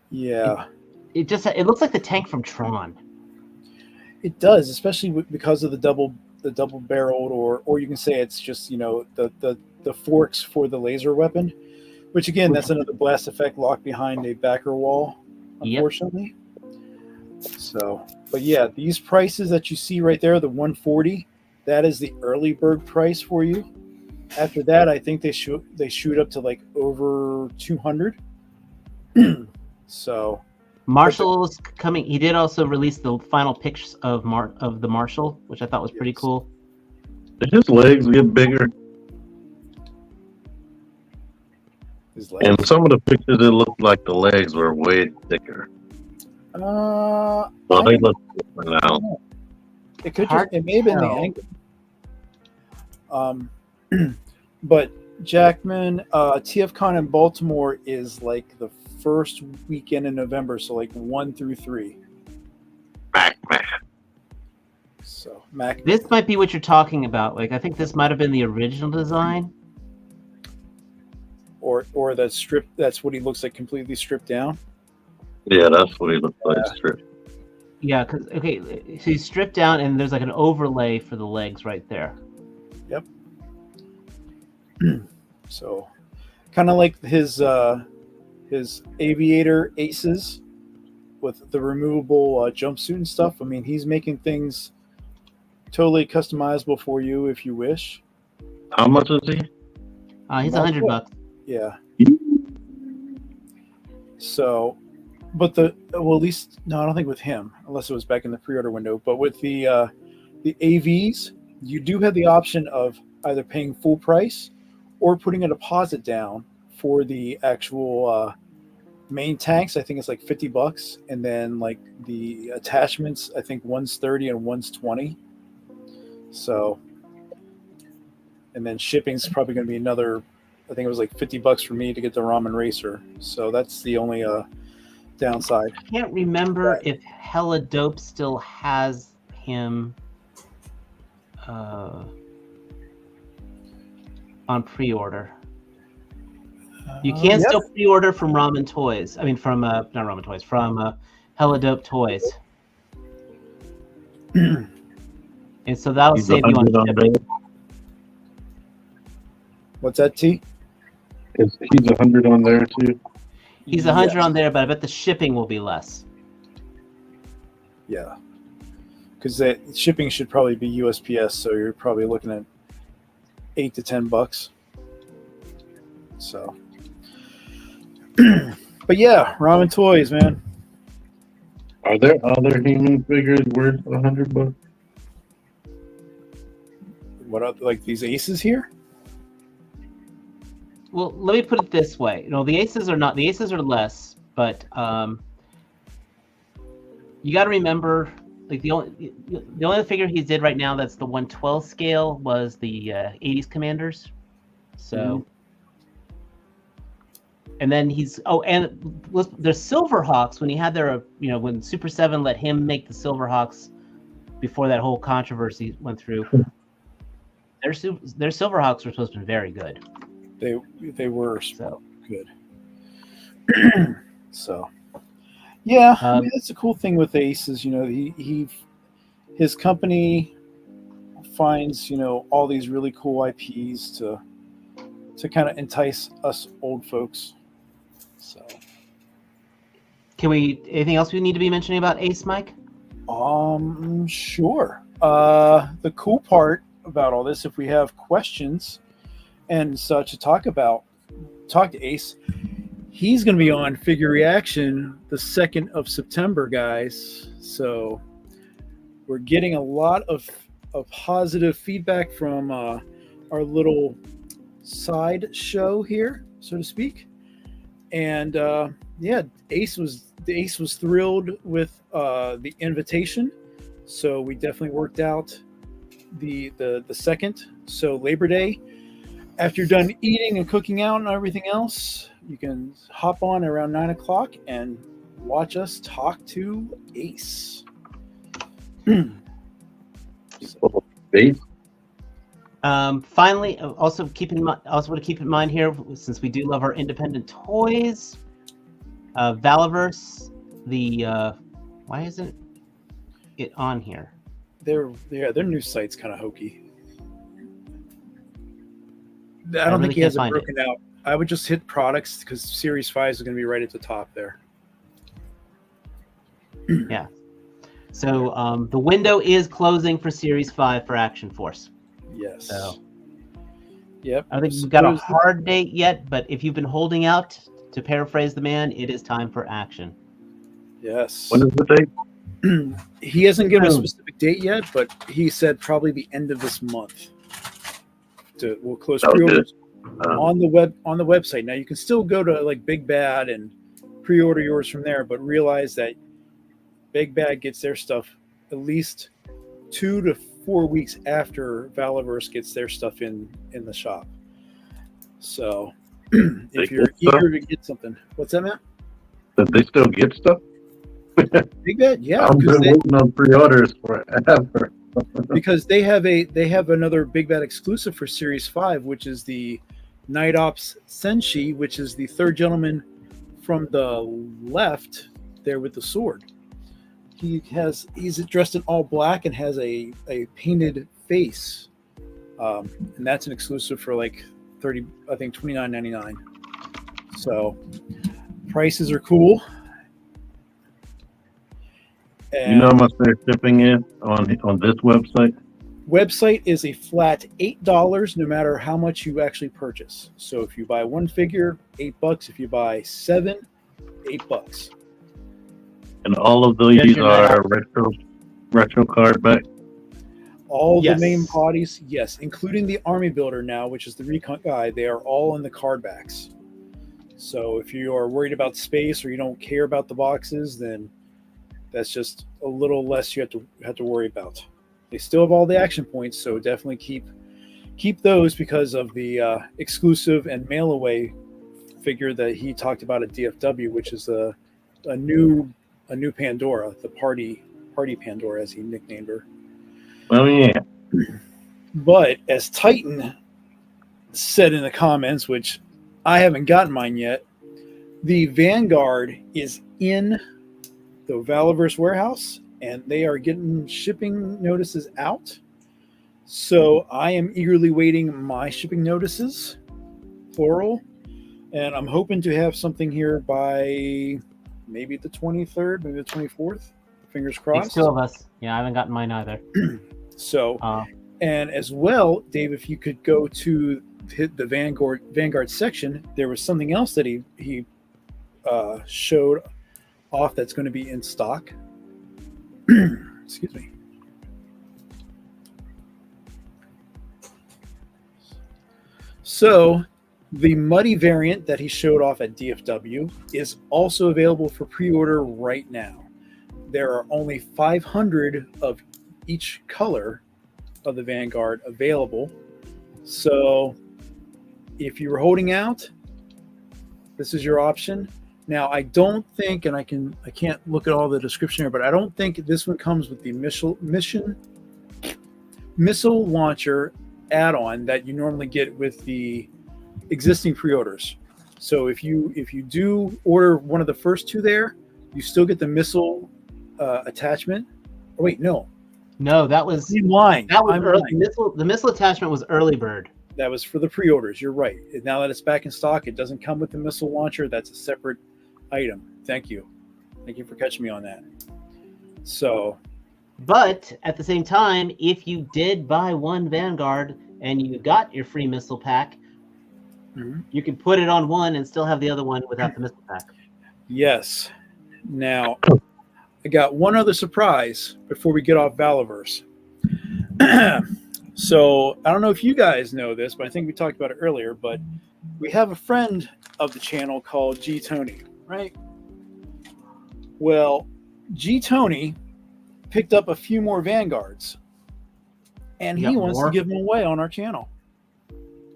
yeah, It looks like the tank from Tron. it does, especially because of the double barreled, or you can say it's just the forks for the laser weapon, which again, that's another blast effect locked behind a backer wall, unfortunately. Yep. So, but yeah, these prices that you see right there, the 140, that is the early bird price for you. After that, I think they shoot up to like over 200. So Marshall's coming. He did also release the final pictures of the Marshall, which I thought was pretty cool. Did his legs get bigger? his legs. In some of the pictures, it looked like the legs were way thicker. I Well, they don't look different now. know. It could Hard it may have been the tell. angle. But Jackman, TFCon in Baltimore is like the first weekend in November, so like 1 through 3. Pac-Man. So Mac, This might be what you're talking about. Like I think this might have been the original design. or that strip. That's what he looks like, completely stripped down. Yeah, that's what he looked like. Stripped. Yeah, because so he's stripped down, and there's like an overlay for the legs right there. Yep. So, kind of like his aviator aces with the removable jumpsuit and stuff. I mean, he's making things totally customizable for you if you wish. How much is he? He's Not $100. Yeah. So, but at least no, I don't think with him, unless it was back in the pre-order window. But with the AVs, you do have the option of either paying full price or putting a deposit down for the actual main tanks. I think it's like $50, and then like the attachments, I think one's 30 and one's 20. So, and then shipping's probably going to be another. I think it was like $50 for me to get the Ramen Racer. So that's the only downside. I can't remember if Hella Dope still has him on pre-order. You can Yep. still pre-order from Ramen Toys. I mean, from not Ramen Toys, from Hella Dope Toys. And so that'll He's save you on 100 on shipping. there. What's that, T? He's 100 on there too. He's 100 on there, but I bet the shipping will be less. Yeah, because that shipping should probably be USPS, so you're probably looking at $8 to $10. So, but yeah, ramen toys, man. Are there other human figures worth $100? What are like these aces here? Well, let me put it this way. The aces are less, but you got to remember, like the only figure he did right now that's the 112 scale was the 80s Commanders. So, and then there's Silverhawks when he had their, when Super 7 let him make the Silverhawks before that whole controversy went through. Their Silverhawks were supposed to be very good. They were so good. So, yeah, I mean, that's the cool thing with Ace is, his company finds, all these really cool IPs to kind of entice us old folks. So, anything else we need to be mentioning about Ace, Mike? Sure. The cool part about all this, if we have questions and such to talk to Ace, he's going to be on Figure Reaction the 2nd of September, guys. So we're getting a lot of positive feedback from our little side show here, so to speak. And Ace was thrilled with the invitation. So we definitely worked out the 2nd. So Labor Day, after you're done eating and cooking out and everything else, you can hop on around 9 o'clock and watch us talk to Ace. Ace? Finally, also want to keep in mind here, since we do love our independent toys, Valaverse, why isn't it on here? Their new site's kind of hokey. I don't think he has it broken out. I would just hit products because Series 5 is going to be right at the top there. Yeah. So the window is closing for Series 5 for Action Force. Yes. So, yep. I don't think we've got a hard date yet, but if you've been holding out, to paraphrase the man, it is time for action. Yes. When is the date? He hasn't given a specific date yet, but he said probably the end of this month. We'll close pre-orders on the website. Now you can still go to like Big Bad and pre-order yours from there, but realize that Big Bad gets their stuff at least 2 to 4 weeks after Valaverse gets their stuff in the shop. So if you're eager to get something, what's that, Matt? That they still get stuff? Big Bad, yeah. I've been waiting on pre-orders forever. Because they have another Big Bad exclusive for Series 5, which is the Night Ops Senshi, which is the third gentleman from the left there with the sword. He's dressed in all black and has a painted face, and that's an exclusive for like $29.99. So prices are cool. And you know how much they're shipping in on this website? Website is a flat $8 no matter how much you actually purchase. So if you buy one figure, $8. If you buy 7, $8. And all of these are retro card back. All the main bodies, yes, including the Army Builder now, which is the Recon guy. They are all in the card backs. So if you are worried about space or you don't care about the boxes, then that's just a little less you have to worry about. They still have all the action points, so definitely keep those because of the exclusive and mail away figure that he talked about at DFW, which is a new Pandora, the party Pandora as he nicknamed her. Oh yeah. But as Titan said in the comments, which I haven't gotten mine yet, the Vanguard is in the Valaverse warehouse and they are getting shipping notices out. So I am eagerly waiting my shipping notices, plural, and I'm hoping to have something here by maybe the 23rd, maybe the 24th, Fingers It's crossed. 2 of us. Yeah, I haven't gotten mine either. So, and as well, Dave, if you could go to hit the Vanguard section, there was something else that he showed off that's going to be in stock. Excuse me. So the muddy variant that he showed off at DFW is also available for pre-order right now. There are only 500 of each color of the Vanguard available. So if you were holding out, this is your option. Now, I don't think, and I can't look at all the description here, but I don't think this one comes with the missile launcher add-on that you normally get with the existing pre-orders. So if you do order one of the first 2 there, you still get the missile attachment. Oh, wait, no, that was I'm lying. That was I'm early. lying. The missile attachment was early bird. That was for the pre-orders. You're right. Now that it's back in stock, it doesn't come with the missile launcher. That's a separate item. Thank you for catching me on that. So, but at the same time, if you did buy one Vanguard and you got your free missile pack, you can put it on one and still have the other one without the missile pack. Yes. Now, I got one other surprise before we get off Valaverse. So, I don't know if you guys know this, but I think we talked about it earlier, but we have a friend of the channel called G Tony, right? Well, G Tony picked up a few more Vanguards, and he wants to give them away on our channel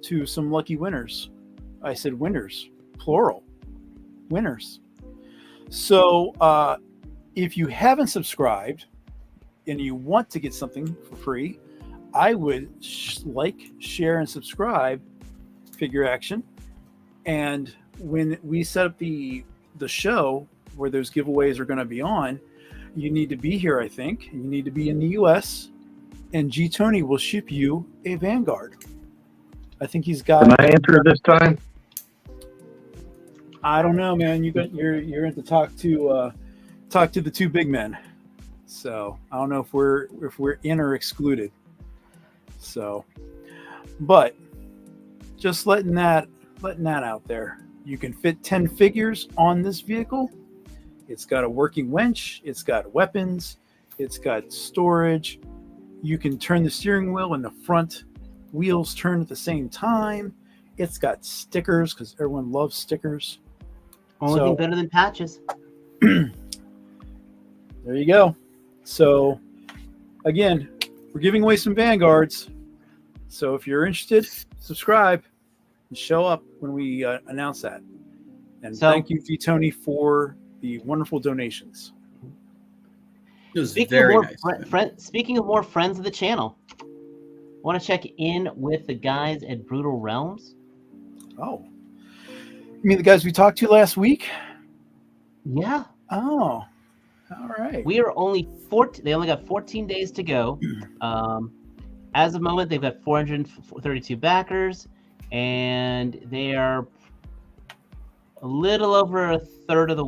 to some lucky winners. I said winners, plural, winners. So if you haven't subscribed and you want to get something for free, I would like, share, and subscribe Figure Action. And when we set up the show where those giveaways are going to be on, you need to be here, I think. You need to be in the US, and G Tony will ship you a Vanguard. I think he's got. Can I enter this time? I don't know, man. You're going to talk to the 2 big men. So I don't know if we're in or excluded. So, but just letting that out there. You can fit 10 figures on this vehicle. It's got a working winch. It's got weapons. It's got storage. You can turn the steering wheel and the front wheels turn at the same time. It's got stickers because everyone loves stickers. Only thing better than patches. There you go. So, again, we're giving away some Vanguards. So if you're interested, subscribe and show up when we announce that. And thank you, G Tony, for the wonderful donations. It was very nice. Speaking of more friends of the channel, want to check in with the guys at Brutal Realms? Oh, you mean the guys we talked to last week? Yeah. Oh, all right. We are only 14. They only got 14 days to go. As of the moment, they've got 432 backers, and they are a little over a third of the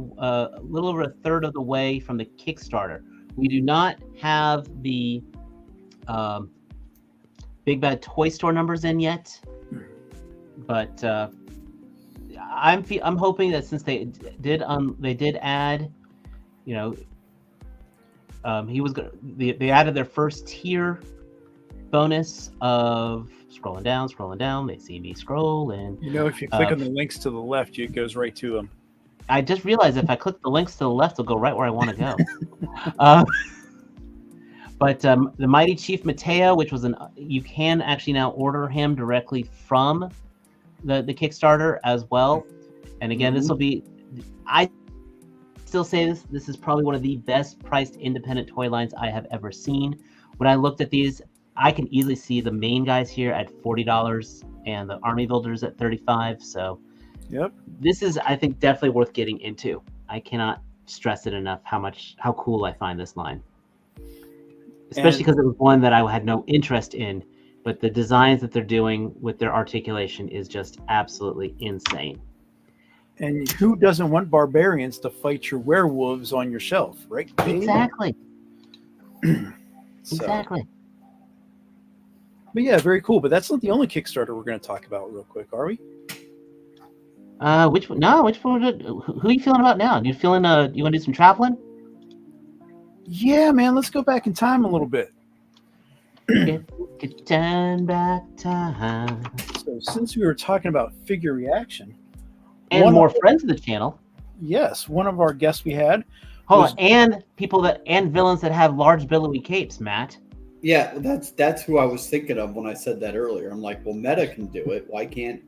way from the Kickstarter. We do not have the Big Bad Toy Store numbers in yet, but I'm hoping that since they did add, they added their first tier bonus of scrolling down. They see me scroll, and if you click on the links to the left, it goes right to them. I just realized if I click the links to the left, it'll go right where I want to go. But the Mighty Chief Mateo, which was you can actually now order him directly from the Kickstarter as well. And again, this will be, I still say this is probably one of the best priced independent toy lines I have ever seen. When I looked at these, I can easily see the main guys here at $40 and the Army Builders at $35. So yep, this is, I think, definitely worth getting into. I cannot stress it enough how cool I find this line. Especially because it was one that I had no interest in, but the designs that they're doing with their articulation is just absolutely insane. And who doesn't want barbarians to fight your werewolves on your shelf, right? Dave? Exactly. So, Exactly. but yeah, very cool. But that's not the only Kickstarter we're going to talk about real quick, are we? Which one? No, which one? Who are you feeling about now? You feeling? You want to do some traveling? Yeah, man. Let's go back in time a little bit. Get turn back time. So, since we were talking about figure reaction, And one more of- friends of the channel. yes, one of our guests we had. Hold was- on, and and villains that have large billowy capes, Matt. Yeah, that's who I was thinking of when I said that earlier. I'm like, well, Meta can do it. Why can't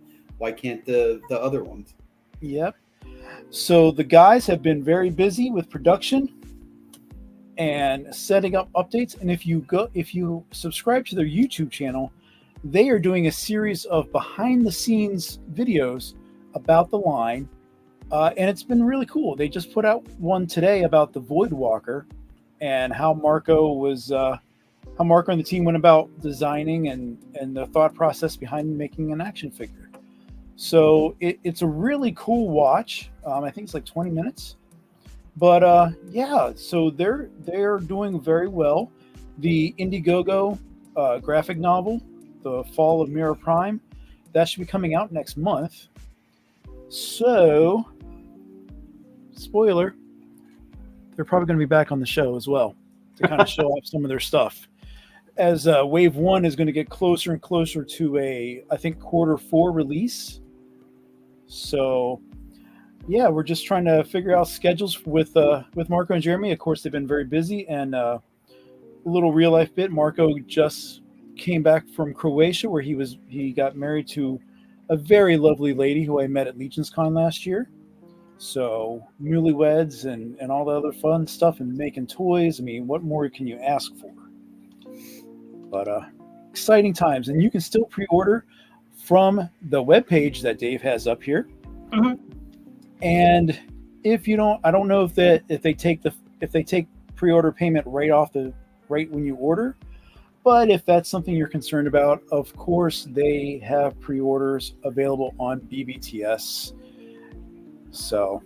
the other ones? Yep. So the guys have been very busy with production and setting up updates. And if you subscribe to their YouTube channel, they are doing a series of behind the scenes videos about the line. And it's been really cool. They just put out one today about the Void Walker and how Marco and the team went about designing and the thought process behind making an action figure. So it's a really cool watch. I think it's like 20 minutes. But yeah, so they're doing very well. The Indiegogo graphic novel, The Fall of Mirror Prime, that should be coming out next month. So, spoiler, they're probably going to be back on the show as well to kind of show off some of their stuff. As Wave 1 is going to get closer and closer to I think, Q4 release. So, yeah, we're just trying to figure out schedules with Marco and Jeremy. Of course, they've been very busy. And a little real life bit, Marco just came back from Croatia where he got married to a very lovely lady who I met at Legions Con last year. So newlyweds and all the other fun stuff and making toys. I mean, what more can you ask for? But exciting times. And you can still pre-order from the webpage that Dave has up here. Mm-hmm. And if you don't, I don't know if they take pre-order payment right when you order. But if that's something you're concerned about, of course, they have pre-orders available on BBTS. So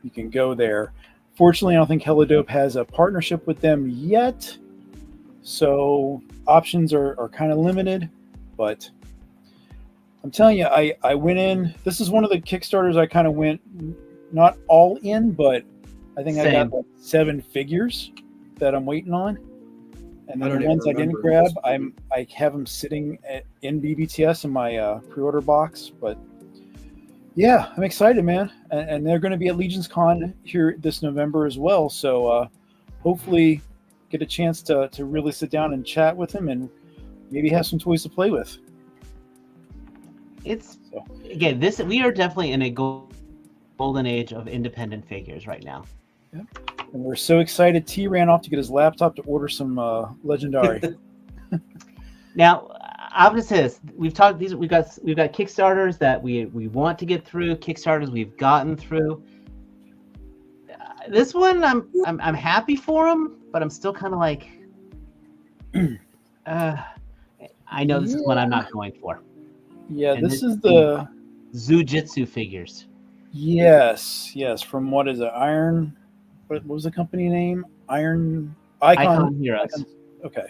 you can go there. Fortunately, I don't think Helidope has a partnership with them yet. So options are kind of limited. But I'm telling you, I went in. This is one of the Kickstarters I kind of went not all in, but I think I got like 7 figures that I'm waiting on. And then the ones I didn't grab, I have them sitting in BBTS in my pre-order box. But yeah, I'm excited, man. And they're going to be at Legions Con here this November as well. So hopefully get a chance to really sit down and chat with them and maybe have some toys to play with. Again, we are definitely in a golden age of independent figures right now. Yeah. And we're so excited. T ran off to get his laptop to order some Legendary. Now, I'll just say this: we've got Kickstarters that we want to get through, Kickstarters we've gotten through. This one, I'm happy for him, but I'm still kind of like, I know this is one I'm not going for. Yeah, And this is the Zujitsu figures. Yes. From what is it? Iron. What was the company name? Icon Heroes. Okay.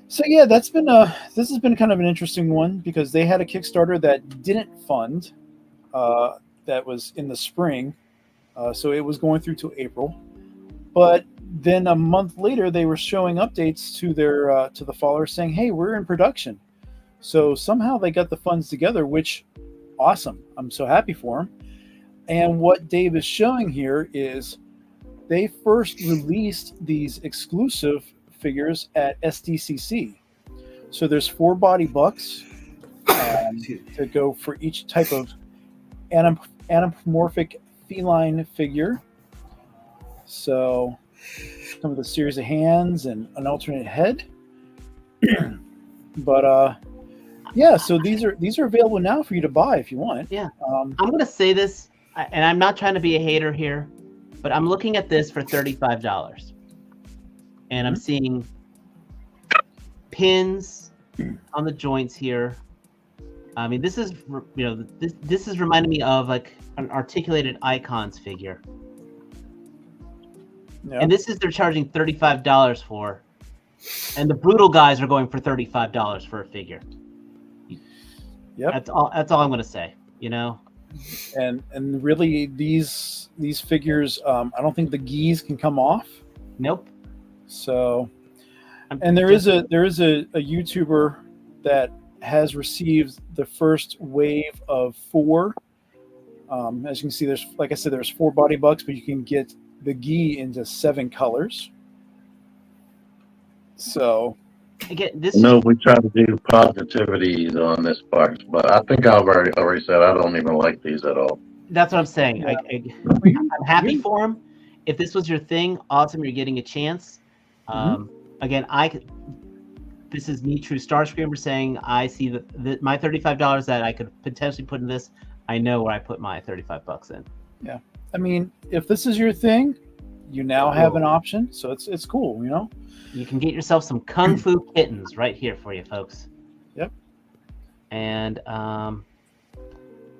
So yeah, this has been kind of an interesting one because they had a Kickstarter that didn't fund, that was in the spring, so it was going through to April, but then a month later they were showing updates to their to the followers saying, "Hey, we're in production." So somehow they got the funds together, which awesome. I'm so happy for them. And what Dave is showing here is they first released these exclusive figures at SDCC. So there's 4 body bucks to go for each type of anamorphic feline figure. So some of the series of hands and an alternate head. But yeah, so these are available now for you to buy if you want. Yeah. I'm going to say this, and I'm not trying to be a hater here, but I'm looking at this for $35. And I'm seeing pins on the joints here. I mean, this is this is reminding me of like an articulated icons figure, Yeah. and this is they're charging $35 for, and the brutal guys are going for $35 for a figure. Yep. That's all I'm gonna say. You know. And really these figures, I don't think the geese can come off. Nope. So, and there is a YouTuber that has received the first wave of 4. As you can see, there's, like I said, there's 4 body bucks, but you can get the gi into 7 colors. So again, this. No, we try to do positivities on this part, but I think I've already said I don't even like these at all. That's what I'm saying. Yeah. I'm happy for him. If this was your thing, awesome. You're getting a chance. Again, this is me, Trustarscreamer, saying I see that my $35 that I could potentially put in this. I know where I put my $35 in. Yeah, I mean, if this is your thing, you now have an option, so it's cool, you know. You can get yourself some Kung Fu kittens right here for you, folks. Yep. And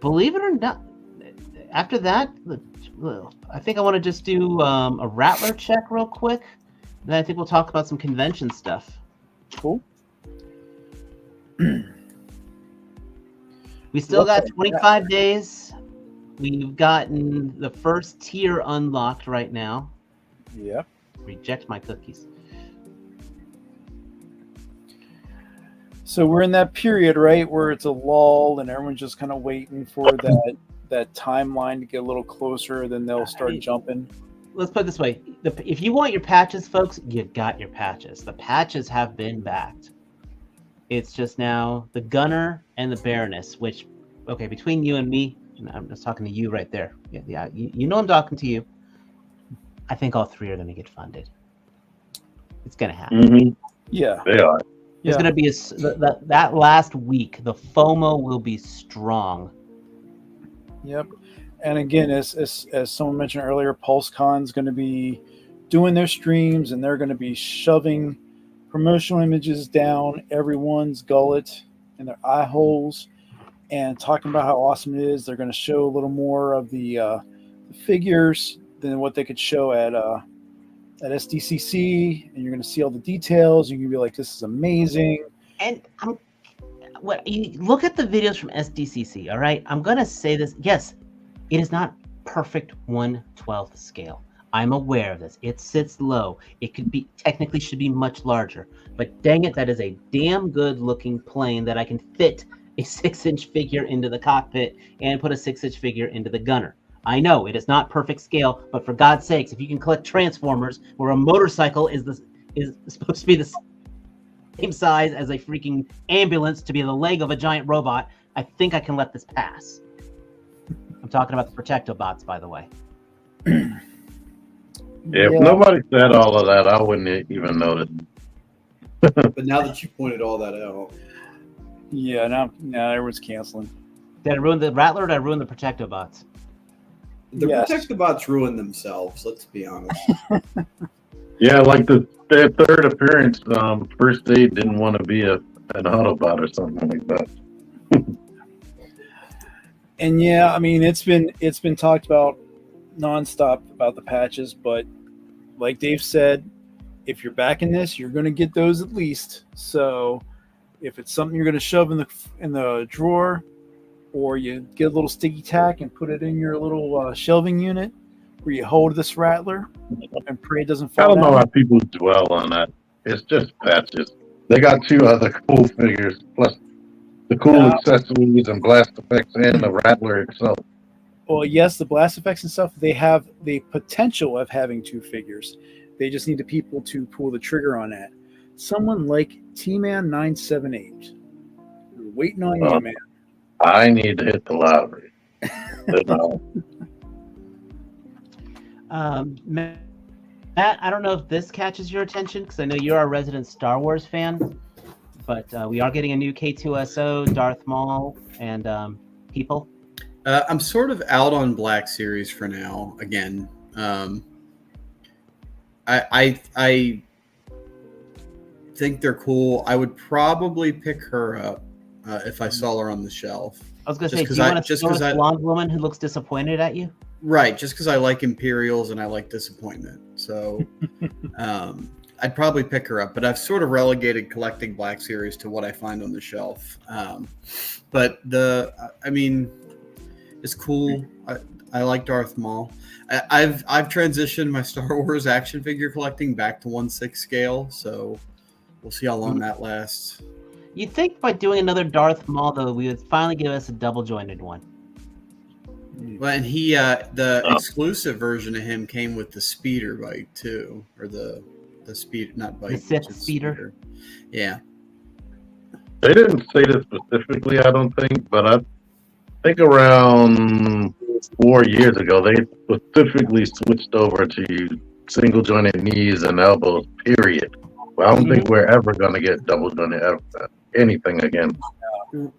believe it or not, after that, I think I want to just do a Rattler check real quick. Then I think we'll talk about some convention stuff. Cool. We still got 25 days. We've gotten the first tier unlocked right now. Yep. Reject my cookies. So we're in that period, right, where it's a lull and everyone's just kind of waiting for that timeline to get a little closer, then they'll start jumping. Let's put it this way. If you want your patches, folks, you've got your patches. The patches have been backed. It's just now the Gunner and the Baroness, which, okay, between you and me, and I'm just talking to you right there. Yeah, you know I'm talking to you. I think all 3 are going to get funded. It's going to happen. Mm-hmm. Yeah. They are. There's going to be that last week, the FOMO will be strong. Yep. And again, as someone mentioned earlier, PulseCon's going to be doing their streams, and they're going to be shoving promotional images down everyone's gullet and their eye holes, and talking about how awesome it is. They're going to show a little more of the figures than what they could show at SDCC, and you're going to see all the details. You're going to be like, "This is amazing." And you look at the videos from SDCC. All right, I'm going to say this. Yes, it is not perfect 1/12 scale. I'm aware of this. It sits low. It could be technically should be much larger, but dang it, that is a damn good looking plane that I can fit a 6-inch figure into the cockpit and put a 6-inch figure into the gunner. I know it is not perfect scale, but for God's sakes, if you can collect Transformers where a motorcycle is supposed to be the same size as a freaking ambulance to be the leg of a giant robot, I think I can let this pass. I'm talking about the Protectobots, by the way. If nobody said all of that, I wouldn't even notice. But now that you pointed all that out, Yeah, now everyone's canceling. Did I ruin the Rattler or did I ruin the Protectobots? the Yes. Protectobots ruin themselves. Let's be honest. Yeah, like their third appearance, first aid didn't want to be an Autobot or something like that. And yeah, I mean it's been talked about nonstop about the patches, but like Dave said, if you're backing this, you're going to get those at least. So if it's something you're going to shove in the drawer, or you get a little sticky tack and put it in your little shelving unit where you hold this Rattler and pray it doesn't fall I don't know down. how people dwell on that. It's just patches. They got 2 other cool figures, plus the cool accessories and blast effects and the Rattler itself. Well, yes, the blast effects and stuff, they have the potential of having 2 figures. They just need the people to pull the trigger on that. Someone like T-Man 978. We're waiting on you, man. I need to hit the lottery. Matt, I don't know if this catches your attention because I know you're a resident Star Wars fan, but we are getting a new K2SO, Darth Maul, and people. I'm sort of out on Black Series for now. Again, I think they're cool. I would probably pick her up. if I saw her on the shelf. I was gonna Just say, do 'cause you I- want a just 'cause short I- blonde woman who looks disappointed at you? Right, just because I like Imperials and I like disappointment. So I'd probably pick her up, but I've sort of relegated collecting Black Series to what I find on the shelf. But it's cool. I like Darth Maul. I've transitioned my Star Wars action figure collecting back to 1/6 scale, so we'll see how long that lasts. You'd think by doing another Darth Maul, though, we would finally give us a double jointed one. Well, and the exclusive version of him came with the speeder bike too, or the speed, not bike, The Sith just speeder. Yeah. They didn't say this specifically, I don't think, but I think around 4 years ago, they specifically switched over to single jointed knees and elbows, period. But I don't think we're ever going to get double jointed anything again.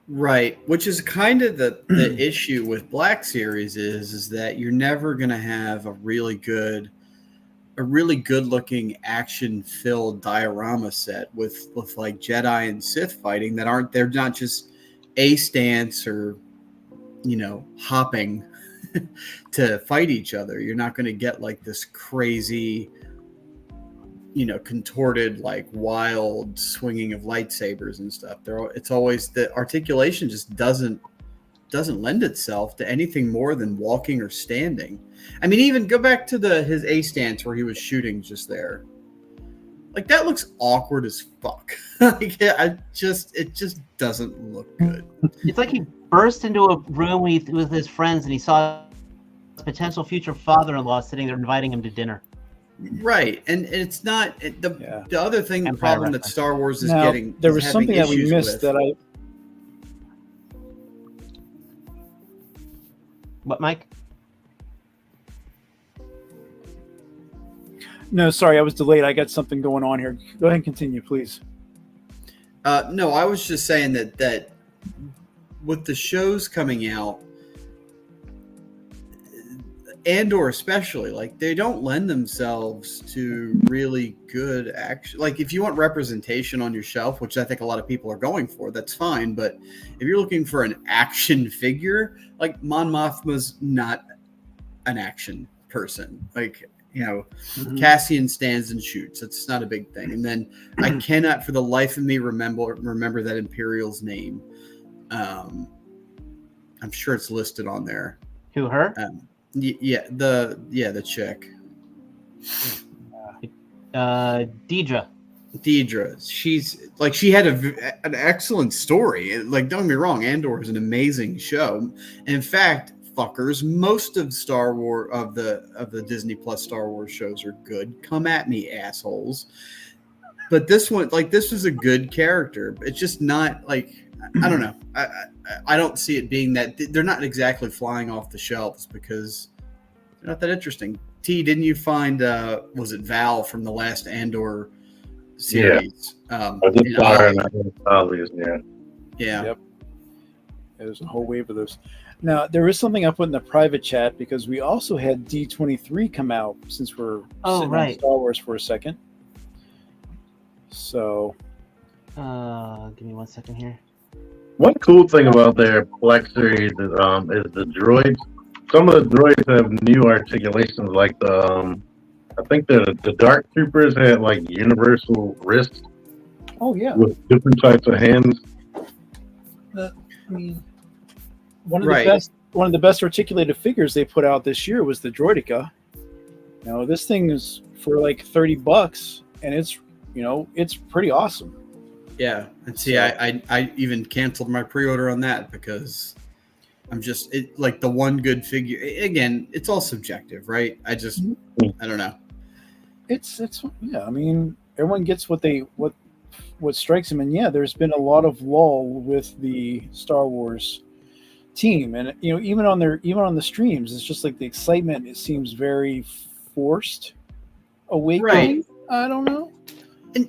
Right, which is kind of the issue with Black Series is that you're never going to have a really good looking action filled diorama set with like Jedi and Sith fighting they're not just a stance or hopping to fight each other. You're not going to get like this crazy contorted, like wild swinging of lightsabers and stuff. It's always the articulation just doesn't lend itself to anything more than walking or standing. I mean, even go back to his A stance where he was shooting just there. Like that looks awkward as fuck. Like it just doesn't look good. It's like he burst into a room with his friends and he saw his potential future father-in-law sitting there inviting him to dinner. Right, and it's not the other thing. The problem that Star Wars is now, getting. There was something that we missed with. that I. What, Mike? No, sorry, I was delayed. I got something going on here. Go ahead and continue, please. No, I was just saying that with the shows coming out, Andor especially, like they don't lend themselves to really good action. Like if you want representation on your shelf, which I think a lot of people are going for, that's fine. But if you're looking for an action figure, like Mon Mothma's not an action person. Like, Cassian stands and shoots. It's not a big thing. And then I cannot for the life of me remember that Imperial's name. I'm sure it's listed on there. Who, her? The chick. Deidre. She's like, she had an excellent story. Like, don't get me wrong, Andor is an amazing show. And in fact, fuckers, most of Star Wars of the Disney Plus Star Wars shows are good. Come at me, assholes. But this one, like, this was a good character. It's just not like, I don't know. I don't see it being that they're not exactly flying off the shelves because they're not that interesting. T, didn't you find was it Val from the last Andor series? I did fire and Ollie's, yeah. Yep. There's a whole wave of those. Now, there is something I put in the private chat because we also had D23 come out since we're sitting on Star Wars for a second. So, give me 1 second here. One cool thing about their Black Series is the droids. Some of the droids have new articulations, like I think the Dark Troopers had like universal wrists. Oh yeah, with different types of hands. One of the best articulated figures they put out this year was the Droideka. Now this thing is for like $30, and it's pretty awesome. Yeah, and see, I even canceled my pre-order on that because I'm just like the one good figure. Again, it's all subjective, right? I don't know. It's yeah. I mean, everyone gets what strikes them, and yeah, there's been a lot of lull with the Star Wars team, and even on the streams, it's just like the excitement. It seems very forced. Awakening. Right. I don't know. And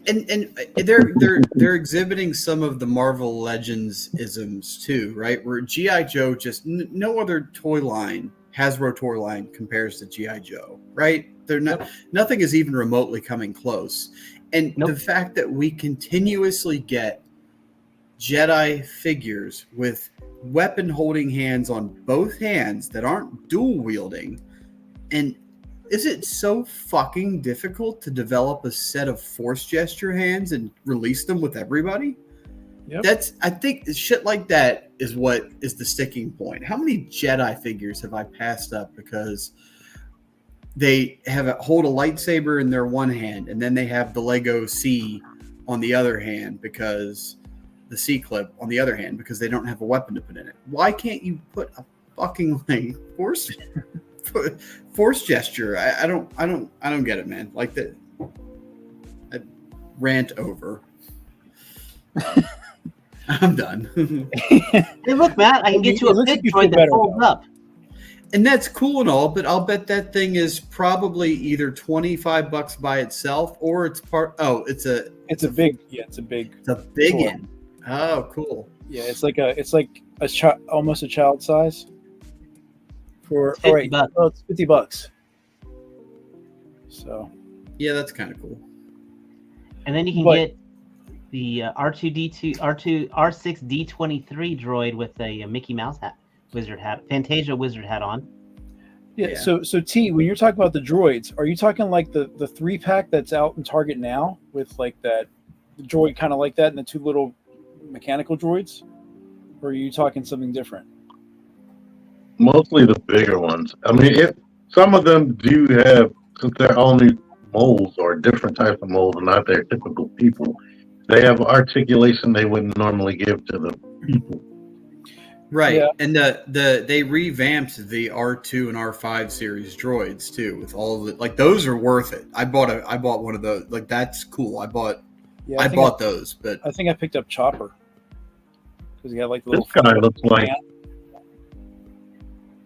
they're exhibiting some of the Marvel Legends isms too, right? Where G.I. Joe just no other toy line, Hasbro toy line compares to G.I. Joe, right? Nothing is even remotely coming close. And the fact that we continuously get Jedi figures with weapon holding hands on both hands that aren't dual wielding. And is it so fucking difficult to develop a set of force gesture hands and release them with everybody? Yep. I think shit like that is what is the sticking point. How many Jedi figures have I passed up because they hold a lightsaber in their one hand and then they have the Lego C on the other hand because the C clip on the other hand because they don't have a weapon to put in it. Why can't you put a fucking like force gesture? I don't get it, man. Like that. Rant over. I'm done. Hey, look, Matt, I can get you a big droid that folds up. And that's cool and all, but I'll bet that thing is probably either $25 by itself or it's part. Oh, it's a big toy. one. Oh, cool. Yeah, it's like almost a child size. For $50. all right, well, it's $50. So yeah, that's kind of cool. And then you can get the R6D23 droid with a Mickey Mouse wizard hat, Fantasia wizard hat on. Yeah. So T, when you're talking about the droids, are you talking like the 3-pack that's out in Target now with like that the droid kind of like that and the 2 little mechanical droids, or are you talking something different? Mostly the bigger ones. I mean, some of them do have, since they're only molds or different types of molds and not their typical people, they have articulation they wouldn't normally give to the people. Right, yeah. And they revamped the R2 and R5 series droids too, with all of it. Like those are worth it. I bought one of those. Like that's cool. I bought those, but I think I picked up Chopper because he had like the This little. guy looks like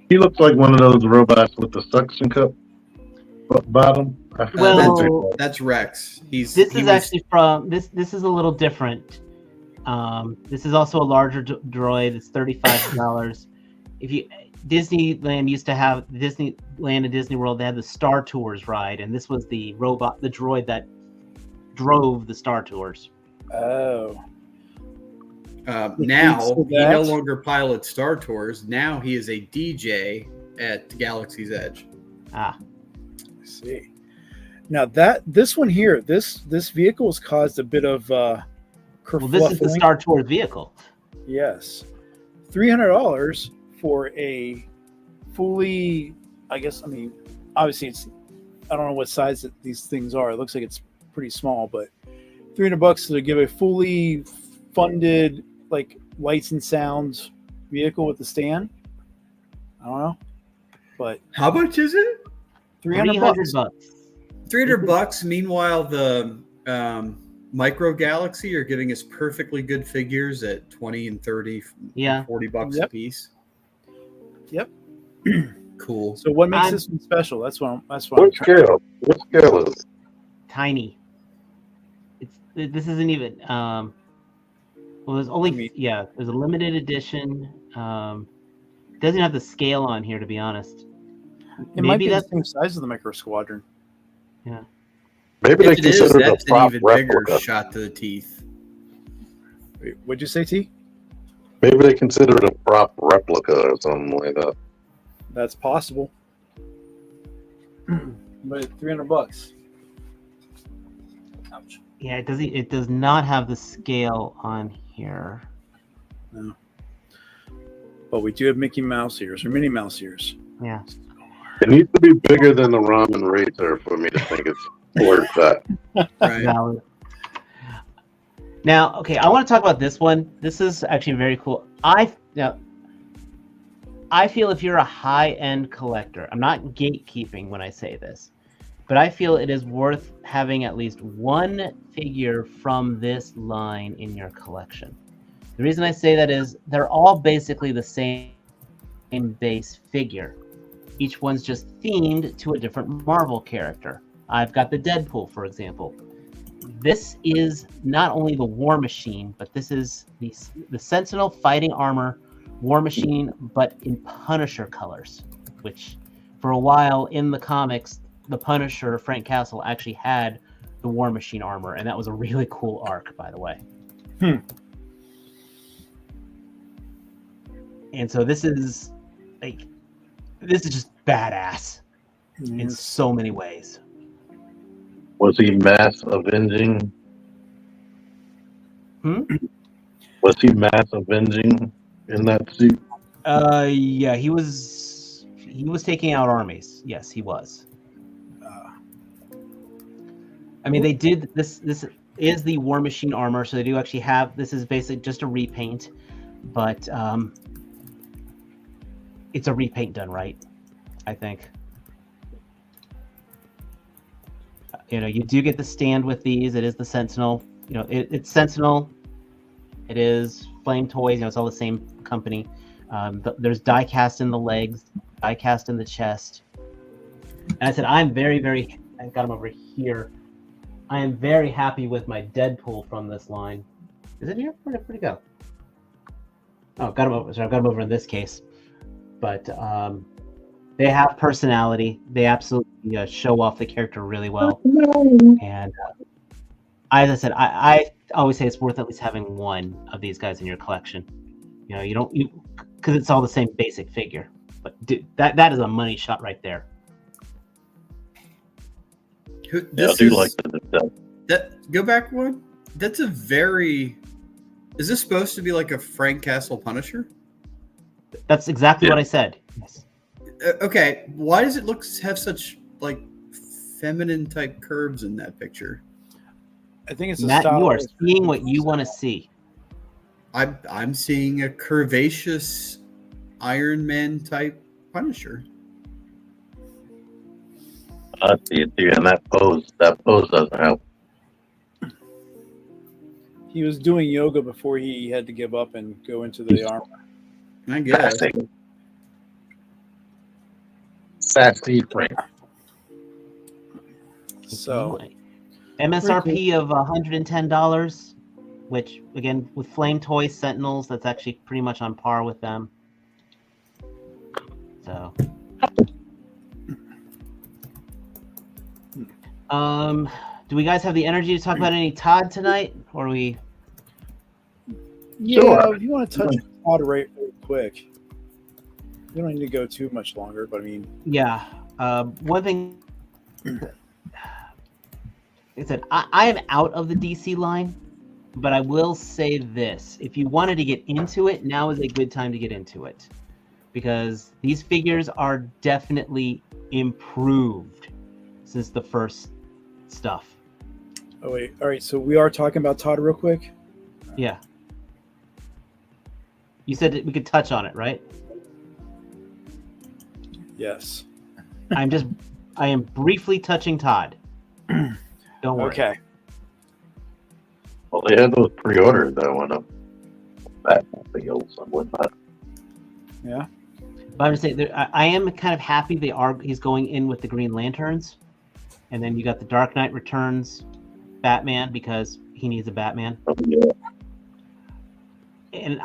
he looks like one of those robots with the suction cup bottom. Well, that's Rex. This is a little different. This is also a larger droid. It's $35. Disneyland used to have Disneyland and Disney World. They had the Star Tours ride, and this was the droid that drove the Star Tours. Oh. Now he no longer pilots Star Tours. Now he is a DJ at Galaxy's Edge. Ah, I see. Now this one here, this vehicle has caused a bit of kerfuffle. This is the Star Tours vehicle. Yes, $300 for a fully. I mean, obviously I don't know what size these things are. It looks like it's pretty small, but $300 to give a fully funded like lights and sounds vehicle with the stand. I don't know, but how much is it? $300. $300. Meanwhile, the Micro Galaxy are giving us perfectly good figures at $20 and $30, $40 a piece. Yep. Cool. So what makes this one special? That's what What scale is it? Tiny. This isn't even. There's only there's a limited edition. Doesn't have the scale on here, to be honest. Maybe that's the same size as the Micro Squadron. Yeah. Maybe they consider it a prop even replica. Bigger shot to the teeth. Wait, what'd you say, T? Maybe they consider it a prop replica or something like that. That's possible. But $300. Ouch. Yeah, it does not have the scale on here. No. But we do have Mickey Mouse ears or Minnie Mouse ears. Yeah. It needs to be bigger than the ramen razor for me to think it's worth that. Right. Valid. Now, okay, I want to talk about this one. This is actually very cool. I feel if you're a high-end collector, I'm not gatekeeping when I say this, but I feel it is worth having at least one figure from this line in your collection. The reason I say that is they're all basically the same base figure. Each one's just themed to a different Marvel character. I've got the Deadpool, for example. This is not only the War Machine, but this is the Sentinel fighting armor War Machine, but in Punisher colors, which for a while in the comics, the Punisher, Frank Castle, actually had the War Machine armor, and that was a really cool arc, by the way. And so this is just badass in so many ways. Was he mass avenging? Hmm? Was he mass avenging in that suit? Yeah, he was taking out armies. Yes, he was. I mean, they did this. This is the War Machine armor, so they do actually have. This is basically just a repaint, but it's a repaint done right, I think. You know, you do get the stand with these. It is the Sentinel. You know, it's Sentinel. It is Flame Toys. You know, it's all the same company. There's die cast in the legs, die cast in the chest. And I said, I'm very, very. I've got him over here. I am very happy with my Deadpool from this line. Is it here? Where'd it go? Oh, got him over. So I've got him over in this case. But they have personality. They absolutely show off the character really well. And as I said, I always say it's worth at least having one of these guys in your collection. You know, because it's all the same basic figure. But dude, that is a money shot right there. I do like that. Go back one. That's a very. Is this supposed to be like a Frank Castle Punisher? That's exactly what I said. Yes. Okay, why does it have such like feminine type curves in that picture? I think it's Matt. You are seeing what you want to see. I'm seeing a curvaceous Iron Man type Punisher. I see it too, and that pose doesn't help. He was doing yoga before he had to give up and go into the armor. I guess. Sassy Frank. So MSRP of $110, which again with Flame Toys Sentinels, that's actually pretty much on par with them. So do we guys have the energy to talk about any Todd tonight? Or we Yeah, if you want to touch Todd right quick. We don't need to go too much longer, but I mean yeah. One thing is that I am out of the DC line, but I will say this. If you wanted to get into it, now is a good time to get into it. Because these figures are definitely improved since the first stuff. oh wait, all right, so we are talking about Todd real quick. Yeah. You said that we could touch on it, right? Yes. I am briefly touching Todd. Don't worry. Okay. Well, they had those pre-orders that went up. That old somewhat. Yeah. But I'm just saying, I am kind of happy he's going in with the Green Lanterns, and then you got the Dark Knight Returns Batman because he needs a Batman. Oh, yeah. And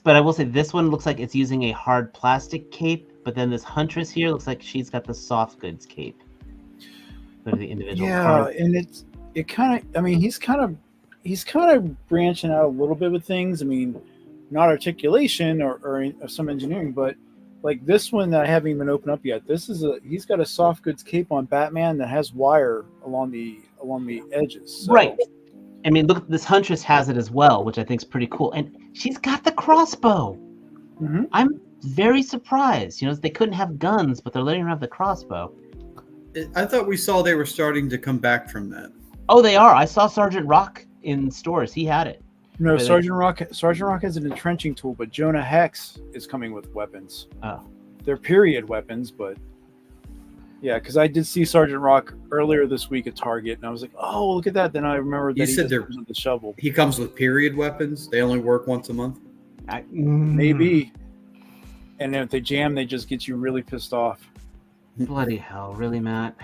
but I will say this one looks like it's using a hard plastic cape, but then this Huntress here looks like she's got the soft goods cape. For the individual. Yeah, and it kind of. I mean, he's kind of branching out a little bit with things. I mean, not articulation or some engineering, but like this one that I haven't even opened up yet. He's got a soft goods cape on Batman that has wire along the edges. So. Right. I mean, look, this Huntress has it as well, which I think is pretty cool, and she's got the crossbow. Mm-hmm. I'm very surprised. You know, they couldn't have guns, but they're letting her have the crossbow. I thought we saw they were starting to come back from that. Oh, they are. I saw Sergeant Rock in stores. He had it. No, Sergeant Rock has an entrenching tool, but Jonah Hex is coming with weapons. Oh. They're period weapons, but yeah, because I did see Sergeant Rock earlier this week at Target, and I was like, "Oh, look at that!" Then I remembered that You he said comes with the shovel. He comes with period weapons. They only work once a month. Maybe. And then if they jam, they just get you really pissed off. Bloody hell, really, Matt?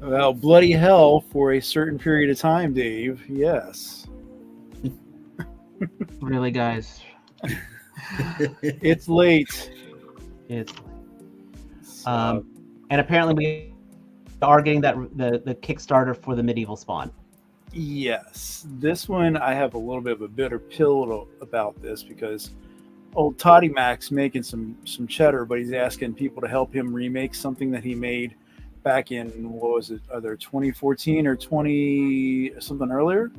Well, bloody hell for a certain period of time, Dave. Yes. Really, guys? It's late. It's late. And apparently we are getting the Kickstarter for the Medieval Spawn. Yes, this one I have a little bit of a bitter pill about this because old Toddy Mac's making some cheddar, but he's asking people to help him remake something that he made back in, what was it, either 2014 or 20 something earlier.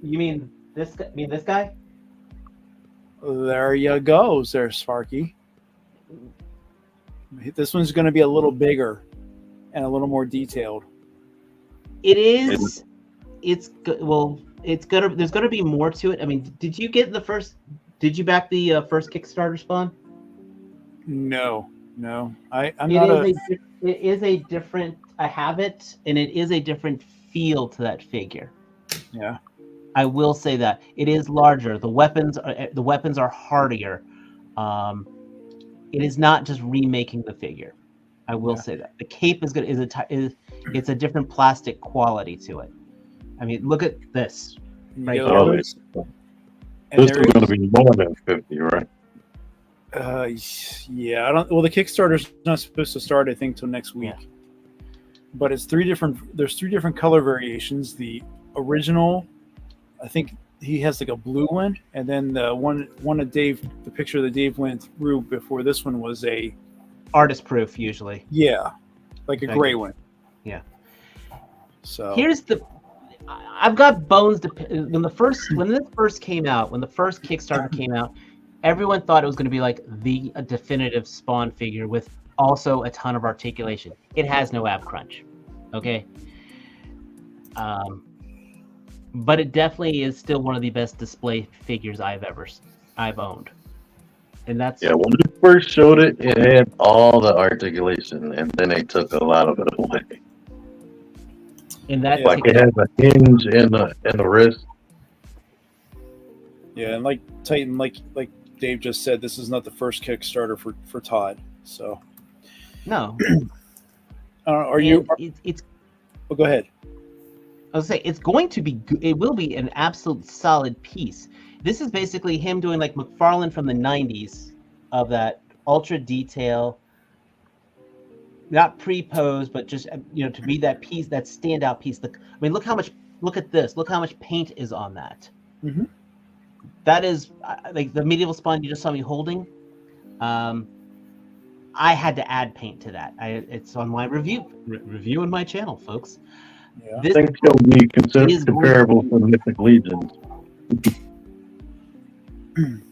You mean this? Mean this guy? There you go, there, Sparky. This one's going to be a little bigger and a little more detailed. It is. It's well. It's gonna. There's gonna be more to it. I mean, did you get the first? Did you back the first Kickstarter spawn? No. I'm It not is it is a different. I have it, and it is a different feel to that figure. Yeah. I will say that it is larger. The weapons are hardier. It is not just remaking the figure. I will say that the cape is good. It's a different plastic quality to it. I mean, look at this. Right Yeah, here. Oh, and this is there going to be more than 50, right? Yeah, I don't. Well, the Kickstarter's not supposed to start, I think, till next week. Yeah. But it's There's three different color variations. The original, I think he has like a blue one, and then the one of Dave, the picture that Dave went through before this one was a Artist proof usually. yeah, like a gray one. Yeah. So Here's the. I've got bones to when this first came out, when the first Kickstarter came out, everyone thought it was going to be like the definitive Spawn figure with also a ton of articulation. It has no ab crunch, okay. But it definitely is still one of the best display figures I've owned, and that's Yeah, when we first showed it, it had all the articulation, and then they took a lot of it away. in that Like it has a hinge in the wrist. yeah, and like Titan, like Dave just said, this is not the first Kickstarter for Todd. So no. are you? It's. Oh, go ahead. I was say it's going to be. It will be an absolute solid piece. This is basically him doing like McFarlane from the '90s, of that ultra detail, not pre-posed, but just to be that piece, that standout piece. I mean, look at this. Look how much paint is on that. Mhm. That is like the medieval spawn you just saw me holding. I had to add paint to that. It's on my review on my channel, folks. Yeah. I This think it'll be is comparable to Mythic Legions.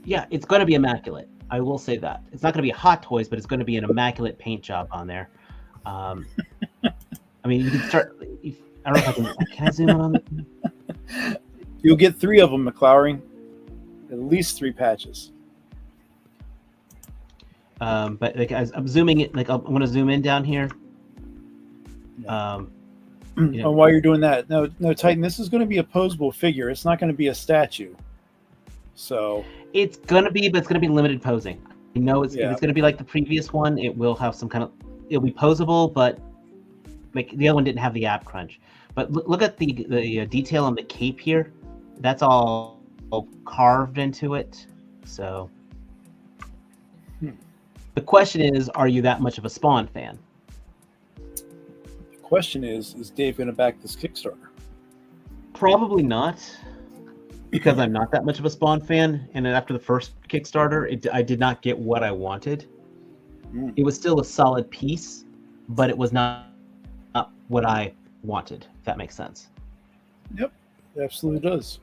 Yeah, it's going to be immaculate. I will say that. It's not going to be Hot Toys, but it's going to be an immaculate paint job on there. I mean, you can start. I don't know if I can I zoom in on this? You'll get 3 of them, McLowry. At least 3 patches. But like as I'm zooming it, like I'm going to zoom in down here. And while you're doing that, no, Titan, this is going to be a posable figure. It's not going to be a statue. So it's going to be, but it's going to be limited posing. You know, it's going to be like the previous one. It will have some kind of. It'll be posable, but like the other one didn't have the ab crunch. But look at the detail on the cape here. That's all carved into it. So the question is, are you that much of a Spawn fan? the question is Dave going to back this Kickstarter? Probably not, because I'm not that much of a Spawn fan. And then after the first Kickstarter, I did not get what I wanted. It was still a solid piece, but it was not what I wanted, if that makes sense. Yep, it absolutely does.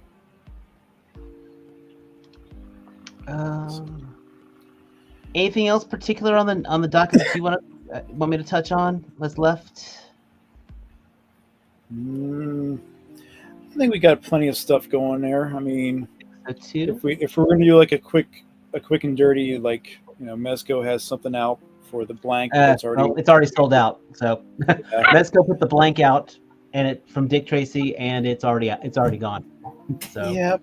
Anything else particular on the docket that you want me to touch on? What's left? I think we got plenty of stuff going there. I mean, Two. if we're going to do like a quick and dirty, like Mezco has something out for the blank. It's already sold out. So let's go put the blank out, and it from Dick Tracy, and it's already gone. So yep.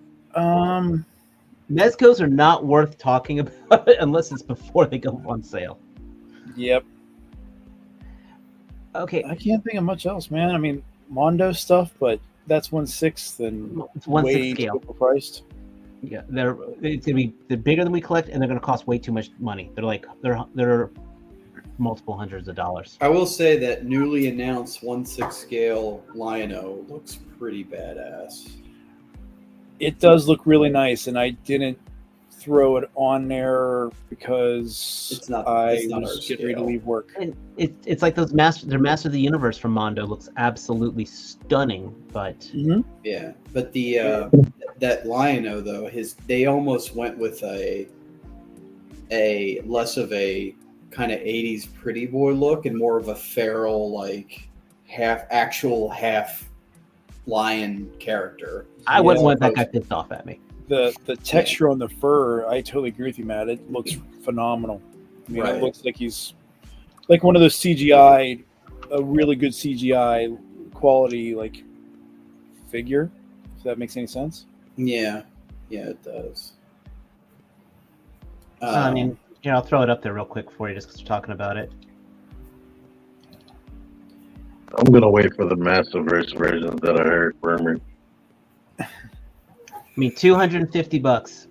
Mezcos are not worth talking about unless it's before they go on sale. Yep. Okay. I can't think of much else, man. I mean, Mondo stuff, but that's 1/6 and it's 1/6 way scale. too overpriced. Yeah, they're bigger than we collect, and they're going to cost way too much money. They're multiple hundreds of dollars. I will say that newly announced 1/6 scale Lion-O looks pretty badass. It does look really nice, and I didn't throw it on there because It's not I our was getting ready to scale. leave work. And it's like those their Master of the Universe from Mondo looks absolutely stunning, but Yeah, but the that Lion-O though, they almost went with a less of a kind of 80s pretty boy look and more of a feral, like half lion character. I wouldn't want that guy pissed off at me. The texture on the fur, I totally agree with you, Matt. It looks phenomenal. I mean, Right. It looks like he's like one of those CGI, a really good CGI quality like figure. If that makes any sense. Yeah, it does. I mean, I'll throw it up there real quick for you just because we're talking about it. I'm gonna wait for the Massiverse version that I heard rumored. I mean, $250.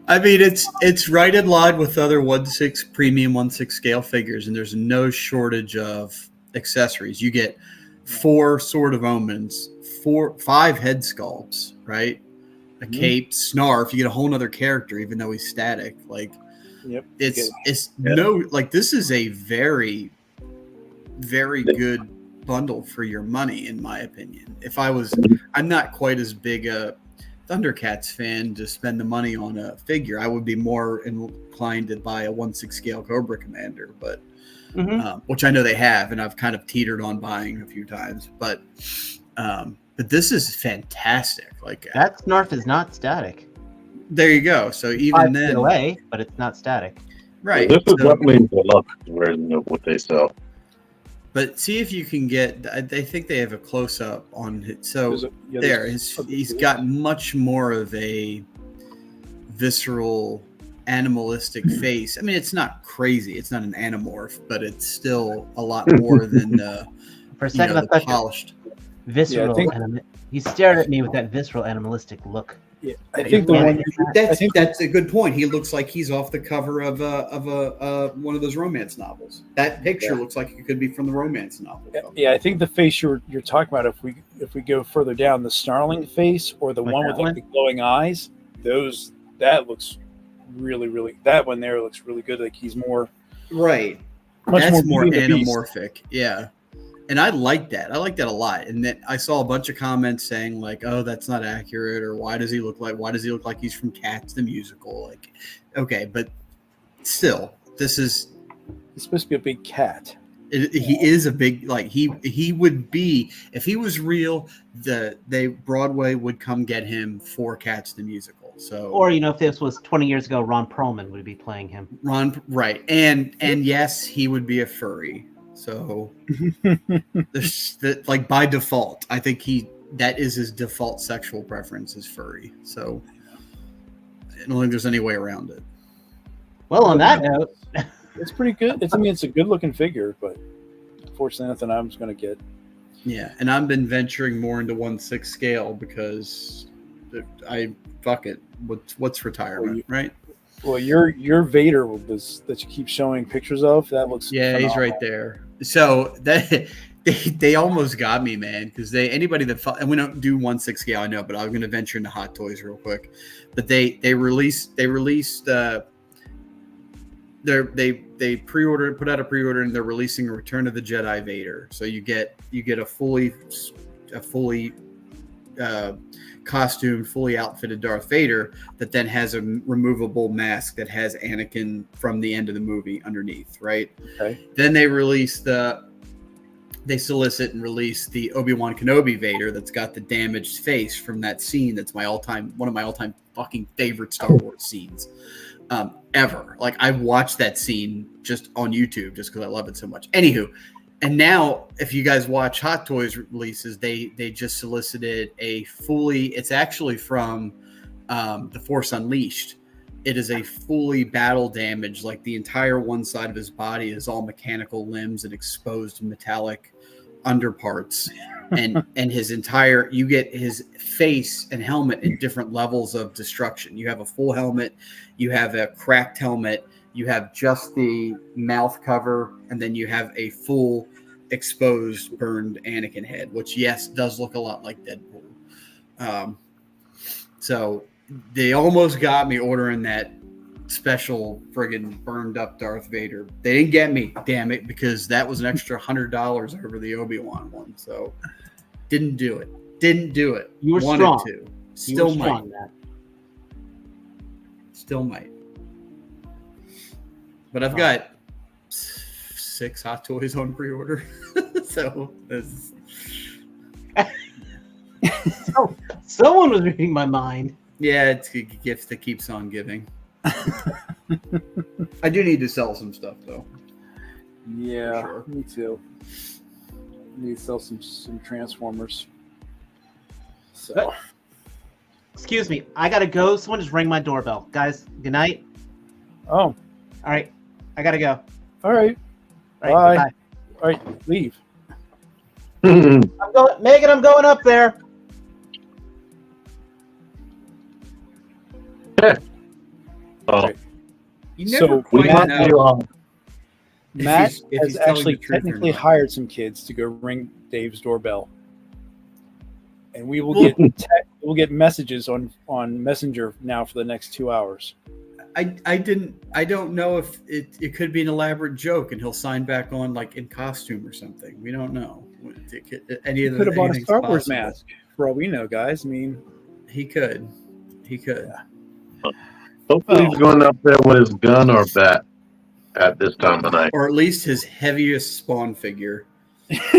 I mean, it's right in line with other 1/6 premium 1/6 scale figures, and there's no shortage of accessories. You get 4 Sword of Omens, 5 head sculpts, right? A cape, Snarf. You get a whole nother character, even though he's static. Like, Yep. this is a very, very good bundle for your money, in my opinion. I'm not quite as big a Thundercats fan to spend the money on a figure. I would be more inclined to buy a 1/6 scale Cobra Commander, but which I know they have, and I've kind of teetered on buying a few times. But this is fantastic. Like, That Snarf is not static. there you go. So even 5 feet then, away, but it's not static. right? This is So- definitely the luxe version of what they sell. But see if you can get. I think they have a close up on it. So There's he's got much more of a visceral, animalistic face. I mean, it's not crazy. It's not an anamorph, but it's still a lot more than For a second, I the thought polished. visceral. He stared at me with that visceral, animalistic look. Yeah, I think the one. That's a good point. He looks like he's off the cover of one of those romance novels. That picture looks like it could be from the romance novel. Yeah, I think the face you're talking about, if we go further down, the snarling face or the Like one that with like one? the glowing eyes, that looks really. That one there looks really good. Like he's more Right. much That's more Beauty and the Beast. anamorphic. Yeah. And I like that. I like that a lot. And then I saw a bunch of comments saying like, "Oh, that's not accurate," or "Why does he look like he's from Cats the musical?" Like, okay, but still, this is He's supposed to be a big cat. he is a big, like, he would be, if he was real, Broadway would come get him for Cats the musical. So, Or if this was 20 years ago, Ron Perlman would be playing him. right, and yes, he would be a furry. So there's like by default, I think that is his default sexual preference is furry. So I don't think there's any way around it. Well, on that note, It's pretty good. It's a good looking figure, but unfortunately, nothing I'm going to get. Yeah, and I've been venturing more into 1/6 scale because fuck it. What's retirement, right? Well, your Vader that you keep showing pictures of, that looks Yeah, he's phenomenal. right there. So that they almost got me, man, because anybody that and we don't do 1/6 scale, I know, but I'm going to venture into Hot Toys real quick. But they released they put out a pre-order, and they're releasing a Return of the Jedi Vader. So you get a fully costumed, fully outfitted Darth Vader that then has a removable mask that has Anakin from the end of the movie underneath, right? Okay. Then they solicit and release the Obi-Wan Kenobi Vader that's got the damaged face from that scene. That's one of my all-time fucking favorite Star Wars scenes ever. Like, I watched that scene just on YouTube just because I love it so much. Anywho, and now if you guys watch Hot Toys releases, they just solicited it's actually from The Force Unleashed. It is a fully battle damaged, like the entire one side of his body is all mechanical limbs and exposed metallic underparts. And you get his face and helmet in different levels of destruction. You have a full helmet, you have a cracked helmet, you have just the mouth cover, and then you have a full exposed burned Anakin head, which yes does look a lot like Deadpool. So they almost got me ordering that special friggin' burned up Darth Vader. They didn't get me, damn it, because that was an extra $100 over the Obi-Wan one. So didn't do it. You were Wanted strong. to. You Still were might. strong, Matt. Still might. But I've got 6 Hot Toys on pre-order. So this Someone was reading my mind. yeah, it's a gift that keeps on giving. I do need to sell some stuff though. Yeah, Sure. me too. Need to sell some Transformers. So Excuse me. I gotta go. Someone just rang my doorbell. Guys, good night. oh, All right. I gotta go. all right, All right. Bye. Bye. all right, leave. I'm going, Megan. I'm going up there. Oh, You never So, quite we have know. to, Matt if has he's telling actually the truth or technically not. hired some kids to go ring Dave's doorbell, and we will get we'll get messages on Messenger now for the next 2 hours. I don't know if it could be an elaborate joke and he'll sign back on like in costume or something. We don't know. Any He of could have bought a anything's Star Wars possible. mask for all we know, guys. I mean, He could. hopefully he's going up there with his gun or bat at this time of night. Or at least his heaviest Spawn figure.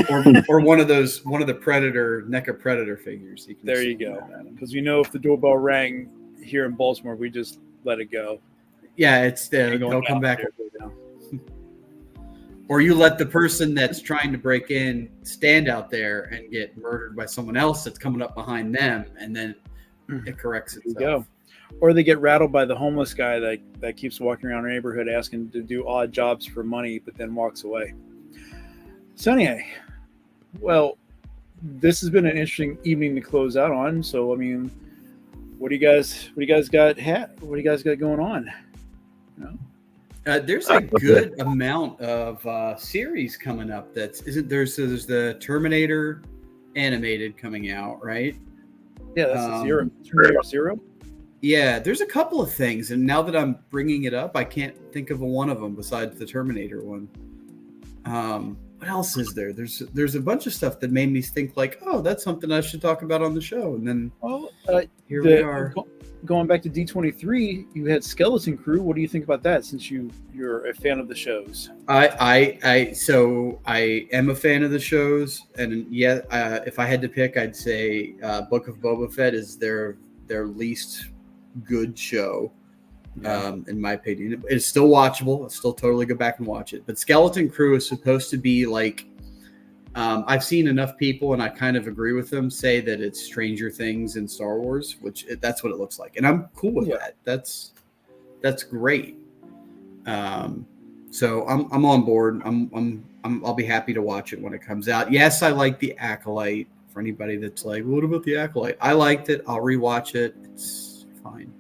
or one of the Predator NECA Predator figures. He can there you swing go. that at him. Because we know if the doorbell rang here in Baltimore, we just let it go. Yeah, it's Ain't going they'll come back. down. Or you let the person that's trying to break in stand out there and get murdered by someone else that's coming up behind them, and then it corrects There you itself. go. Or they get rattled by the homeless guy that keeps walking around our neighborhood asking to do odd jobs for money, but then walks away. So anyway, well, this has been an interesting evening to close out on. So I mean, what do you guys got going on? You know? There's a good amount of series coming up. There's the Terminator animated coming out, right? Yeah, that's Terminator Zero. Yeah, there's a couple of things, and now that I'm bringing it up, I can't think of one of them besides the Terminator one. What else is there? There's a bunch of stuff that made me think like, oh, that's something I should talk about on the show, and then Well, here we are. Going back to D23, you had Skeleton Crew. What do you think about that? Since you're a fan of the shows. I am a fan of the shows, and if I had to pick, I'd say Book of Boba Fett is their least good show, in my opinion. It's still watchable. I'll still totally go back and watch it. But Skeleton Crew is supposed to be like, I've seen enough people, and I kind of agree with them, say that it's Stranger Things in Star Wars, that's what it looks like, and I'm cool with that. That's great. So I'm on board. I'll be happy to watch it when it comes out. Yes, I like The Acolyte. For anybody that's like, what about The Acolyte? I liked it. I'll rewatch it. It's fine.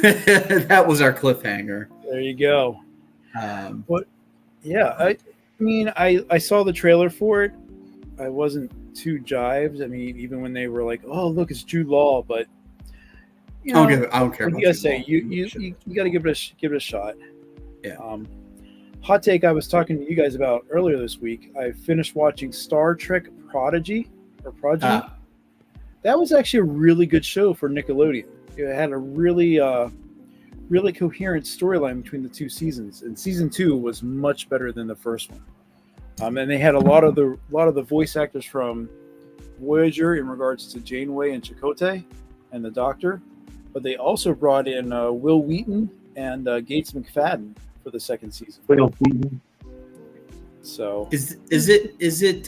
That was our cliffhanger. There you go. What? Yeah, I mean, I saw the trailer for it. I wasn't too jived. I mean, even when they were like, "Oh, look, it's Jude Law," but you know, I don't care. What about you guys Jude Law. say? You got to give it a shot. Yeah. Hot take I was talking to you guys about earlier this week. I finished watching Star Trek Prodigy. That was actually a really good show for Nickelodeon. It had a really coherent storyline between the two seasons, and season 2 was much better than the first one. And they had a lot of the voice actors from Voyager in regards to Janeway and Chakotay and the Doctor, but they also brought in Will Wheaton and Gates McFadden for the second season. So is it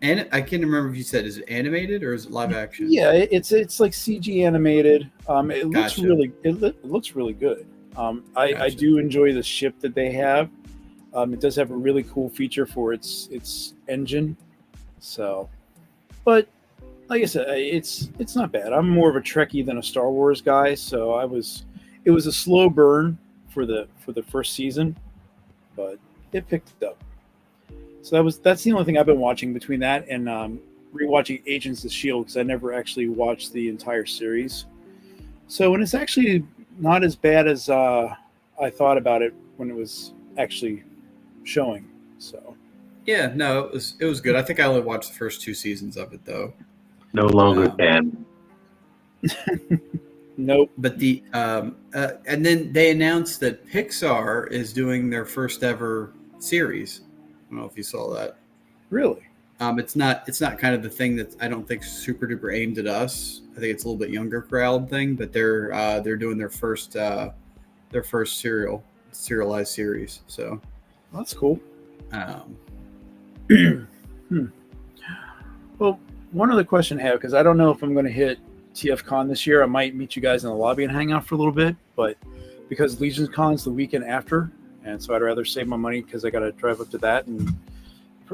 and I can't remember if you said, is it animated or is it live action? Yeah, it's like CG animated. It looks Gotcha. it looks really good. I Gotcha. do enjoy the ship that they have. It does have a really cool feature for its engine. So, but like I said, it's not bad. I'm more of a Trekkie than a Star Wars guy, so it was a slow burn for the first season, but it picked it up. So that's the only thing I've been watching between that and rewatching Agents of Shield because I never actually watched the entire series. So and it's actually not as bad as I thought about it when it was actually showing. So Yeah, no, it was good. I think I only watched the first 2 seasons of it though. No longer can. nope. But and then they announced that Pixar is doing their first ever series. I don't know if you saw that. Really? It's not kind of the thing that I don't think super duper aimed at us. I think it's a little bit younger crowd thing, but they're doing their first serialized series. So That's cool. um, Well, one other question I have, because I don't know if I'm going to hit TFCon this year. I might meet you guys in the lobby and hang out for a little bit, but because Legion's Con's the weekend after, and so I'd rather save my money because I got to drive up to that and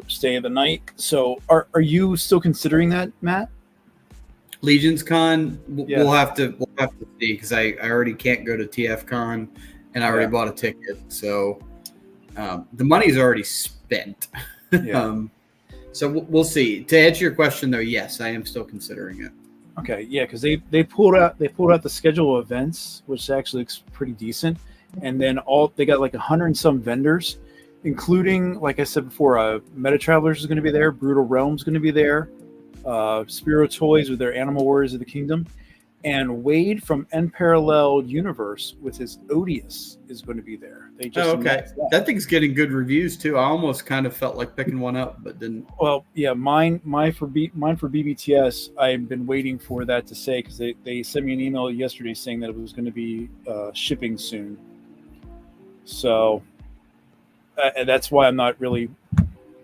stay the night. So are you still considering that, Matt? Legion's Con, Yeah. we'll have to see because I already can't go to TFCon and I already bought a ticket. So the money's already spent. Yeah. So we'll see. To answer your question, though, yes, I am still considering it. Okay, yeah, because they pulled out the schedule of events, which actually looks pretty decent, and then they got like 100 and some vendors, including, like I said before, Meta Travelers is going to be there, Brutal Realms going to be there, Spiro Toys with their Animal Warriors of the Kingdom, and Wade from Unparalleled Universe with his Odious is going to be there. They just announced that thing's getting good reviews too. I almost kind of felt like picking one up, but didn't. Well, yeah, mine for BBTS. I've been waiting for that to say because they sent me an email yesterday saying that it was going to be shipping soon. So that's why I'm not really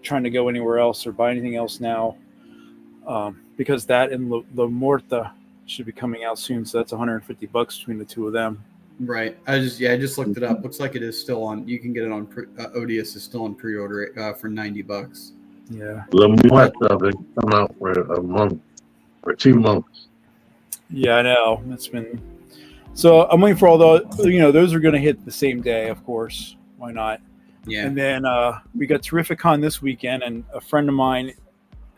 trying to go anywhere else or buy anything else now, because that and La Morta should be coming out soon. So that's $150 between the two of them. Right. I just looked it up. Looks like it is still on. You can get it on. Odious is still on pre-order for $90. Yeah. The Muerta been coming out for a month or 2 months. Yeah, I know. That's been. So I'm waiting for all those. Those are going to hit the same day, of course. Why not? Yeah. And then we got Terrificon this weekend, and a friend of mine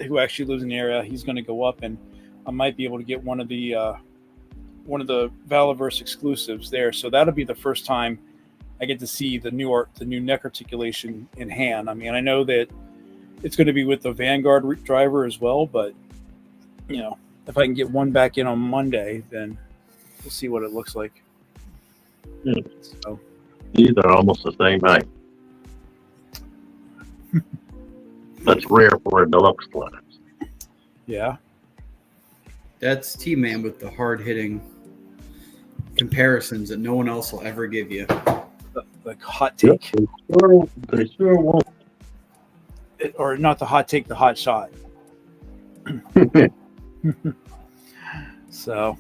who actually lives in the area, he's going to go up, and I might be able to get one of the Valaverse exclusives there. So that'll be the first time I get to see the new neck articulation in hand. I mean, I know that it's going to be with the Vanguard driver as well, but if I can get one back in on Monday, then we'll see what it looks like. Yeah. So These are almost the same height. That's rare for a deluxe class. yeah. That's T-Man with the hard-hitting comparisons that no one else will ever give you. The hot take. They sure won't. Or not the hot take, the hot shot. So,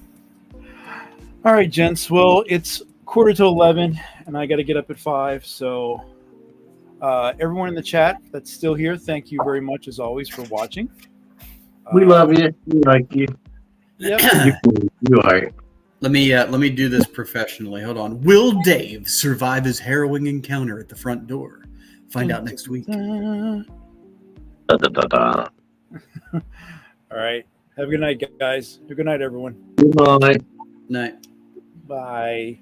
all right, gents. Well, it's 11:15, and I got to get up at 5. So, everyone in the chat that's still here, thank you very much as always for watching. We love you. We like you. Yeah. You are. Let me do this professionally. Hold on. Will Dave survive his harrowing encounter at the front door? Find out next week. Da, da, da, da. All right. Have a good night, guys. Have a good night, everyone. Good night. Night. Bye.